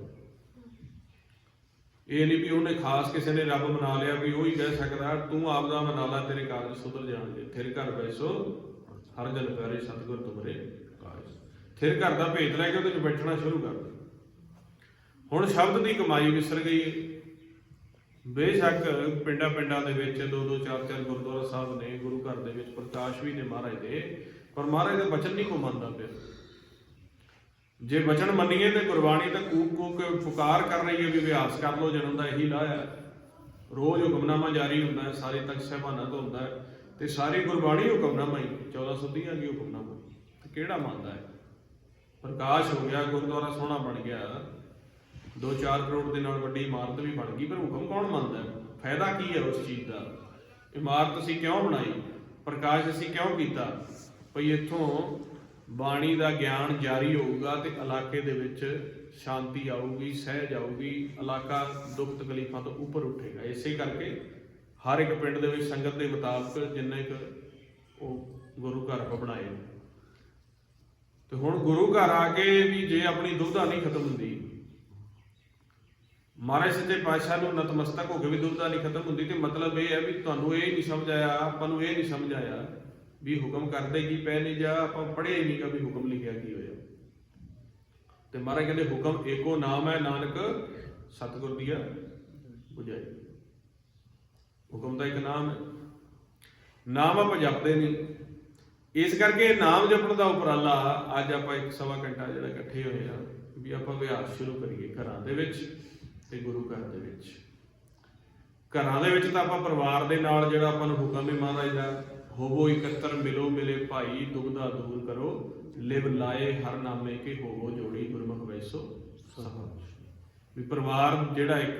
ਇਹ ਨਹੀਂ ਵੀ ਉਹਨੇ ਖਾਸ ਕਿਸੇ ਨੇ ਰੱਬ ਬਣਾ ਲਿਆ ਵੀ ਉਹੀ ਕਹਿ ਸਕਦਾ ਤੂੰ ਆਪ ਦਾ ਬਣਾ ਲਾ ਤੇਰੇ ਕਾਰਜ ਸੁਧਰ ਜਾਣਗੇ। ਥਿਰ ਘਰ ਬੈਸੋ ਹਰ ਜਨ ਪਿਆਰੇ ਸਤਿਗੁਰ ਤੁਮਰੇ ਕਾਜ। ਥਿਰ ਘਰ ਦਾ ਭੇਤ ਲੈ ਕੇ ਉਹਦੇ 'ਚ ਬੈਠਣਾ ਸ਼ੁਰੂ ਕਰ ਦੇ। ਹੁਣ ਸ਼ਬਦ ਦੀ ਕਮਾਈ ਵਿਸਰ ਗਈ ਹੈ। ਬੇਸ਼ੱਕ ਪਿੰਡਾਂ ਪਿੰਡਾਂ ਦੇ ਵਿੱਚ 2-2 4-4 ਗੁਰਦੁਆਰਾ ਸਾਹਿਬ ਨੇ, ਗੁਰੂ ਘਰ ਦੇ ਵਿੱਚ ਪ੍ਰਕਾਸ਼ ਵੀ ਨੇ ਮਹਾਰਾਜ ਦੇ, ਪਰ ਮਹਾਰਾਜ ਦਾ ਬਚਨ ਨਹੀਂ ਕੋ ਮੰਨਦਾ ਪਿਆ। ਜੇ ਬਚਨ ਮੰਨੀਏ ਤੇ ਗੁਰਬਾਣੀ ਤਾਂ ਕੂਕ ਕੂਕ ਪੁਕਾਰ ਕਰ ਰਹੀ ਹੈ ਵੀ ਅਭਿਆਸ ਕਰ ਲਓ, ਜਨਮ ਦਾ ਇਹੀ ਲਾਹ ਹੈ। ਰੋਜ਼ ਹੁਕਮਨਾਮਾ ਜਾਰੀ ਹੁੰਦਾ ਹੈ, ਸਾਰੇ ਤਖਤ ਸਾਹਿਬਾਨਾਂ ਤੋਂ ਹੁੰਦਾ ਹੈ, ਤੇ ਸਾਰੀ ਗੁਰਬਾਣੀ ਹੁਕਮਨਾਮਾ ਹੀ 1430 ਆ ਗਈ ਹੁਕਮਨਾਮਾ। ਤੇ ਕਿਹੜਾ ਮੰਨਦਾ ਹੈ? ਪ੍ਰਕਾਸ਼ ਹੋ ਗਿਆ, ਗੁਰਦੁਆਰਾ ਸੋਹਣਾ ਬਣ ਗਿਆ, 2-4 ਕਰੋੜ ਦੇ ਨਾਲ ਵੱਡੀ ਇਮਾਰਤ ਵੀ ਬਣ ਗਈ, ਪਰ ਹੁਕਮ ਕੌਣ ਮੰਨਦਾ ਹੈ? ਫਾਇਦਾ ਕੀ ਹੈ ਉਸ ਚੀਜ਼ ਦਾ? ਇਮਾਰਤ ਅਸੀਂ ਕਿਉਂ ਬਣਾਈ? ਪ੍ਰਕਾਸ਼ ਅਸੀਂ ਕਿਉਂ ਕੀਤਾ? ਭਈ ਇੱਥੋਂ ਬਾਣੀ ਦਾ ਗਿਆਨ ਜਾਰੀ ਹੋਊਗਾ ਤੇ ਇਲਾਕੇ ਦੇ ਵਿੱਚ ਸ਼ਾਂਤੀ ਆਊਗੀ, ਸਹਿਜ ਆਊਗੀ, ਇਲਾਕਾ ਦੁੱਖ ਤਕਲੀਫਾਂ ਤੋਂ ਉੱਪਰ ਉੱਠੇਗਾ। ਇਸੇ ਕਰਕੇ ਹਰ ਇੱਕ ਪਿੰਡ ਦੇ ਵਿੱਚ ਸੰਗਤ ਦੇ ਮੁਤਾਬਕ ਜਿੰਨੇ ਕੁ ਉਹ ਗੁਰੂ ਘਰ ਬਣਾਏ। ਤੇ ਹੁਣ ਗੁਰੂ ਘਰ ਆ ਕੇ ਵੀ ਜੇ ਆਪਣੀ ਦੁਬਿਧਾ ਨਹੀਂ ਖਤਮ ਹੁੰਦੀ, ਮਹਾਰਾਜ ਸੱਚੇ ਪਾਤਸ਼ਾਹ ਨੂੰ ਨਤਮਸਤਕ ਹੋ ਕੇ ਵੀ ਦੁਬਿਧਾ ਨਹੀਂ ਖਤਮ ਹੁੰਦੀ, ਤੇ ਮਤਲਬ ਇਹ ਹੈ ਵੀ ਤੁਹਾਨੂੰ ਇਹ ਨਹੀਂ ਸਮਝ ਆਇਆ, ਆਪਾਂ ਨੂੰ ਇਹ ਨਹੀਂ ਸਮਝ ਆਇਆ ਵੀ ਹੁਕਮ ਕਰਦੇ ਕੀ ਪਏ ਨੇ, ਜਾਂ ਆਪਾਂ ਪੜ੍ਹਿਆ ਹੀ ਨਹੀਂ ਕਿ ਵੀ ਹੁਕਮ ਲਿਖਿਆ ਕੀ ਹੋਇਆ। ਤੇ ਮਹਾਰਾਜ ਕਹਿੰਦੇ ਹੁਕਮ ਏਕੋ ਨਾਮ ਹੈ ਨਾਨਕ ਸਤਿਗੁਰ ਦੀਆ ਬੁਝਾਈ। ਹੁਕਮ ਦਾ ਇੱਕ ਨਾਮ ਹੈ, ਨਾਮ ਆਪਾਂ ਜਪਦੇ ਨਹੀਂ। ਇਸ ਕਰਕੇ ਨਾਮ ਜਪਣ ਦਾ ਉਪਰਾਲਾ ਅੱਜ ਆਪਾਂ 1-1.25 ਘੰਟਾ ਜਿਹੜਾ ਇਕੱਠੇ ਹੋਏ ਆ ਵੀ ਆਪਾਂ ਅਭਿਆਸ ਸ਼ੁਰੂ ਕਰੀਏ ਘਰਾਂ ਦੇ ਵਿੱਚ ਤੇ ਗੁਰੂ ਘਰ ਦੇ ਵਿੱਚ। ਘਰਾਂ ਦੇ ਵਿੱਚ ਤਾਂ ਆਪਾਂ ਪਰਿਵਾਰ ਦੇ ਨਾਲ ਜਿਹੜਾ ਆਪਾਂ ਨੂੰ ਹੁਕਮ ਹੈ ਮਹਾਰਾਜ ਦਾ, ਹੋਵੋ ਇਕੱਤਰ ਮਿਲੋ ਮਿਲੇ ਭਾਈ, ਦੁਬਿਧਾ ਦੂਰ ਕਰੋ, ਲਿਵ ਲਾਏ ਹਰ ਨਾਮੇ ਕੇ ਹੋਵੋ ਜੋੜੀ, ਗੁਰਮੁਖ ਵੈਸੋ ਸਭ। ਵੀ ਪਰਿਵਾਰ ਜਿਹੜਾ ਇੱਕ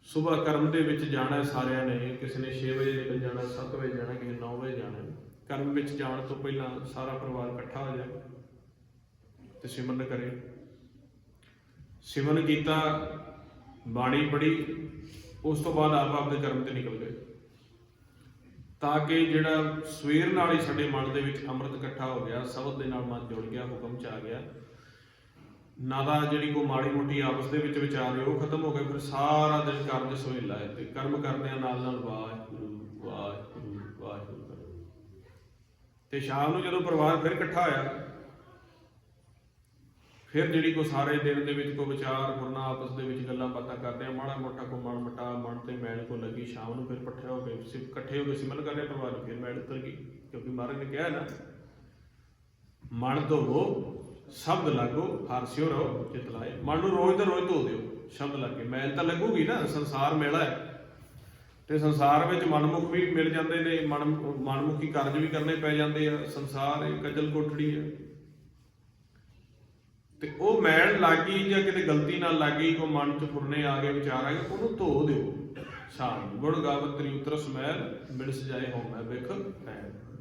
ਸੁਬਹ ਕਰਮ ਦੇ ਵਿੱਚ ਜਾਣਾ ਸਾਰਿਆਂ ਨੇ, ਕਿਸੇ ਨੇ 6 ਵਜੇ ਨਿਕਲ ਜਾਣਾ, 7 ਵਜੇ ਜਾਣਾ, ਕਿਸੇ 9 ਵਜੇ ਜਾਣਾ। ਕਰਮ ਵਿੱਚ ਜਾਣ ਤੋਂ ਪਹਿਲਾਂ ਸਾਰਾ ਪਰਿਵਾਰ ਇਕੱਠਾ ਹੋ ਜਾਏ ਤੇ ਸਿਮਰਨ ਕਰੇ। ਸਿਮਰਨ ਕੀਤਾ, ਬਾਣੀ ਪੜ੍ਹੀ, ਉਸ ਤੋਂ ਬਾਅਦ ਆਪ ਆਪਦੇ ਕਰਮ ਤੇ ਨਿਕਲ ਗਏ, ਤਾਂ ਕਿ ਜਿਹੜਾ ਸਵੇਰ ਨਾਲ ਹੀ ਸਾਡੇ ਮਨ ਦੇ ਵਿੱਚ ਅੰਮ੍ਰਿਤ ਇਕੱਠਾ ਹੋ ਗਿਆ, ਸ਼ਬਦ ਦੇ ਨਾਲ ਮਨ ਜੁੜ ਗਿਆ, ਹੁਕਮ ਚ ਆ ਗਿਆ। ਨਾ ਤਾਂ ਜਿਹੜੀ ਕੋਈ ਮਾੜੀ ਮੋਟੀ ਆਪਸ ਦੇ ਵਿੱਚ ਵਿਚਾਰ ਉਹ ਖਤਮ ਹੋ ਗਏ, ਫਿਰ ਸਾਰਾ ਦਿਨ ਕਾਰਜ ਸੁਹੇਲਾ ਹੈ ਤੇ ਕਰਮ ਕਰਦਿਆਂ ਨਾਲ ਨਾਲ ਵਾਹਿਗੁਰੂ ਵਾਹਿਗੁਰੂ ਵਾਹਿਗੁਰੂ ਕਰੋ। ਤੇ ਸ਼ਾਮ ਨੂੰ ਜਦੋਂ ਪਰਿਵਾਰ ਫਿਰ ਇਕੱਠਾ ਹੋਇਆ, ਫਿਰ ਜਿਹੜੀ ਕੋ ਸਾਰੇ ਦਿਨ ਦੇ ਵਿੱਚ ਕੋਈ ਵਿਚਾਰ ਕਰਨਾ, ਆਪਸ ਦੇ ਵਿੱਚ ਗੱਲਾਂ ਬਾਤਾਂ ਕਰਦੇ ਆ, ਮਾੜਾ ਮੋਟਾ ਕੋ ਮਨ ਮਟਾ, ਮਨ ਤੇ ਮੈਲ ਕੋ ਲੱਗੀ, ਸ਼ਾਮ ਨੂੰ ਫਿਰ ਇਕੱਠੇ ਹੋ ਕੇ ਸਿਮਰਨ ਕਰ ਰਹੇ ਪਰਿਵਾਰ ਨੂੰ, ਫਿਰ ਮੈਲ ਉਤਰ ਗਈ। ਕਿਉਂਕਿ ਮਹਾਰਾਜ ਨੇ ਕਿਹਾ ਨਾ, ਮਨ ਧੋਵੋ ਸ਼ਬਦ ਲਾਗੋ ਹਰਸਿਓ ਰਹੋ ਚਿਤ ਲਾਏ। ਮਨ ਨੂੰ ਰੋਜ਼ ਦਾ ਰੋਜ਼ ਧੋ ਦਿਓ ਸ਼ਬਦ ਲਾ ਕੇ, ਮੈਲ ਤਾਂ ਲੱਗੂਗੀ ਨਾ, ਸੰਸਾਰ ਮੇਲਾ ਹੈ ਤੇ ਸੰਸਾਰ ਵਿੱਚ ਮਨਮੁਖ ਵੀ ਮਿਲ ਜਾਂਦੇ ਨੇ, ਮਨਮੁਖੀ ਕਾਰਜ ਵੀ ਕਰਨੇ ਪੈ ਜਾਂਦੇ ਆ। ਸੰਸਾਰ ਇੱਕ ਕਜਲ ਕੋਠੜੀ ਹੈ, ਤੇ ਉਹ ਮੈਲ ਲੱਗੀ ਜਾਂ ਕਿਤੇ ਗਲਤੀ ਨਾਲ ਲੱਗੀ, ਕੋਈ ਮਨ ਚ ਫੁਰਨੇ ਆ ਗਏ, ਵਿਚਾਰ ਆ ਗਏ, ਉਹਨੂੰ ਧੋ ਦਿਓ ਸ਼ਾਮ ਨੂੰ। ਗੁਣ ਗਾਵਤ ਤ੍ਰੀ ਉਤਰਸ ਮੈਲ ਮਿਲ ਸਜਾਏ ਹੋ ਮੈਂ ਵਿਖ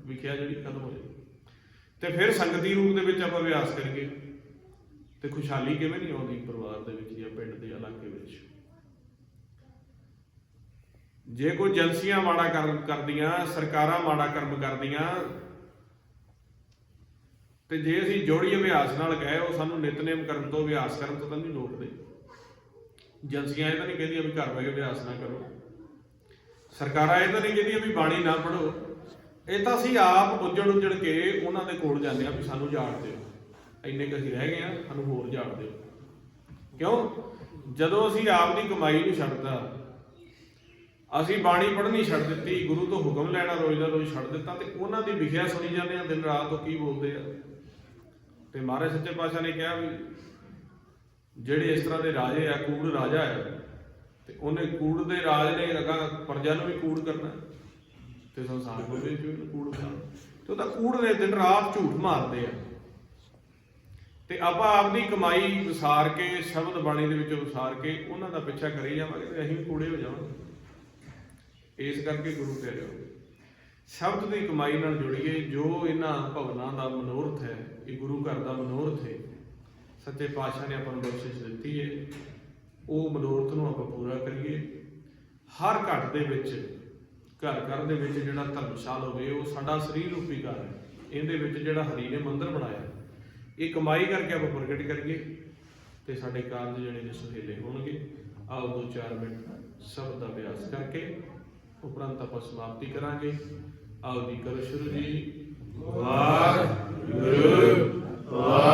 ਵਿਖਿਆ ਜਿਹੜੀ ਖਤਮ ਹੋ ਜਾਏ। ਤੇ ਫਿਰ ਸੰਗਤੀ ਰੂਪ ਦੇ ਵਿੱਚ ਆਪਾਂ ਅਭਿਆਸ ਕਰੀਏ ਤੇ ਖੁਸ਼ਹਾਲੀ ਕਿਵੇਂ ਨਹੀਂ ਆਉਂਦੀ ਪਰਿਵਾਰ ਦੇ ਵਿੱਚ ਜਾਂ ਪਿੰਡ ਦੇ ਇਲਾਕੇ ਵਿੱਚ। ਜੇ ਕੋਈ ਏਜੰਸੀਆਂ ਮਾੜਾ ਕਰਦੀਆਂ, ਸਰਕਾਰਾਂ ਮਾੜਾ ਕਰਮ ਕਰਦੀਆਂ, ਤੇ ਜੇ ਅਸੀਂ ਜੋੜੀ ਅਭਿਆਸ ਨਾਲ ਗਏ, ਉਹ ਸਾਨੂੰ ਨਿਤਨੇਮ ਕਰਨ ਤੋਂ, ਅਭਿਆਸ ਕਰਨ ਤੋਂ ਤਾਂ ਨਹੀਂ ਰੋਕਦੇ। ਏਜੰਸੀਆਂ ਇਹ ਤਾਂ ਨਹੀਂ ਕਹਿੰਦੀਆਂ ਵੀ ਘਰ ਬਹਿ ਕੇ ਅਭਿਆਸ ਨਾ ਕਰੋ, ਸਰਕਾਰਾਂ ਇਹ ਤਾਂ ਨਹੀਂ ਕਹਿੰਦੀਆਂ ਵੀ ਬਾਣੀ ਨਾ ਪੜ੍ਹੋ। ਇਹ ਤਾਂ ਅਸੀਂ ਆਪ ਉੱਜੜ ਕੇ ਉਹਨਾਂ ਦੇ ਕੋਲ ਜਾਂਦੇ ਹਾਂ ਵੀ ਸਾਨੂੰ ਜਾਣ ਦਿਓ, ਇੰਨੇ ਕੁ ਅਸੀਂ ਰਹਿ ਗਏ ਹਾਂ, ਸਾਨੂੰ ਹੋਰ ਜਾਣ ਦਿਓ। ਕਿਉਂ? ਜਦੋਂ ਅਸੀਂ ਆਪ ਦੀ ਕਮਾਈ ਨੂੰ ਛੱਡਦਾ, ਅਸੀਂ ਬਾਣੀ ਪੜ੍ਹਨੀ ਛੱਡ ਦਿੱਤੀ, ਗੁਰੂ ਤੋਂ ਹੁਕਮ ਲੈਣਾ ਰੋਜ਼ ਦਾ ਰੋਜ਼ ਛੱਡ ਦਿੱਤਾ, ਤੇ ਉਹਨਾਂ ਦੀ ਵਿਖਿਆ ਸੁਣੀ ਜਾਂਦੇ ਆ ਦਿਨ ਰਾਤ, ਉਹ ਕੀ ਬੋਲਦੇ ਆ। ਤੇ ਮਹਾਰਾਜ ਸੱਚੇ ਪਾਤਸ਼ਾਹ ਨੇ ਕਿਹਾ ਵੀ ਜਿਹੜੇ ਇਸ ਤਰ੍ਹਾਂ ਦੇ ਰਾਜੇ ਆ, ਕੂੜ ਰਾਜਾ ਹੈ, ਤੇ ਉਹਨੇ ਕੂੜ ਦੇ ਰਾਜ ਨੇ ਅਗਾਂਹ ਪ੍ਰਜਾ ਨੂੰ ਵੀ ਕੂੜ ਕਰਨਾ, ਤੇ ਸੰਸਾਰ ਨੂੰ ਵੀ ਕੂੜ ਕਰਨਾ। ਤੇ ਉਹ ਤਾਂ ਕੂੜ ਨੇ ਦਿਨ ਰਾਤ ਝੂਠ ਮਾਰਦੇ ਆ। ਤੇ ਆਪਾਂ ਆਪਦੀ ਕਮਾਈ ਵਿਸਾਰ ਕੇ, ਸ਼ਬਦ ਬਾਣੀ ਦੇ ਵਿੱਚੋਂ ਵਿਸਾਰ ਕੇ ਉਹਨਾਂ ਦਾ ਪਿੱਛਾ ਕਰੀ ਜਾਵਾਂਗੇ ਤੇ ਅਸੀਂ ਵੀ ਕੂੜੇ ਹੋ ਜਾਵਾਂਗੇ। ਇਸ ਕਰਕੇ ਗੁਰੂ ਪਿਆਰਿਓ, ਸ਼ਬਦ ਦੀ ਕਮਾਈ ਨਾਲ ਜੁੜੀਏ। ਜੋ ਇਹਨਾਂ ਭਵਨਾਂ ਦਾ ਮਨੋਰਥ ਹੈ, ਇਹ ਗੁਰੂ ਘਰ ਦਾ ਮਨੋਰਥ ਹੈ, ਸੱਚੇ ਪਾਤਸ਼ਾਹ ਨੇ ਆਪਾਂ ਨੂੰ ਬਖਸ਼ਿਸ਼ ਦਿੱਤੀ ਹੈ, ਉਹ ਮਨੋਰਥ ਨੂੰ ਆਪਾਂ ਪੂਰਾ ਕਰੀਏ। ਹਰ ਘਰ ਦੇ ਵਿੱਚ, ਘਰ ਦੇ ਵਿੱਚ ਜਿਹੜਾ ਧਰਮਸ਼ਾਲ ਹੋਵੇ, ਉਹ ਸਾਡਾ ਸਰੀਰ ਰੂਪੀ ਘਰ ਹੈ। ਇਹਦੇ ਵਿੱਚ ਜਿਹੜਾ ਹਰੀ ਨੇ ਮੰਦਿਰ ਬਣਾਇਆ, ਇਹ ਕਮਾਈ ਕਰਕੇ ਆਪਾਂ ਪ੍ਰਗਟ ਕਰੀਏ ਤੇ ਸਾਡੇ ਕਾਰਜ ਜਿਹੜੇ ਨੇ ਸੁਹੇਲੇ ਹੋਣਗੇ। ਆਓ 2-4 ਮਿੰਟ ਸ਼ਬਦ ਦਾ ਅਭਿਆਸ ਕਰਕੇ ਉਪਰੰਤ ਆਪਾਂ ਸਮਾਪਤੀ ਕਰਾਂਗੇ। ਆਓ ਜੀ ਕਰੋ ਸ਼ੁਰੂ ਜੀ। ਵਾਹਿਗੁਰੂ ਵਾਹਿਗੁਰੂ।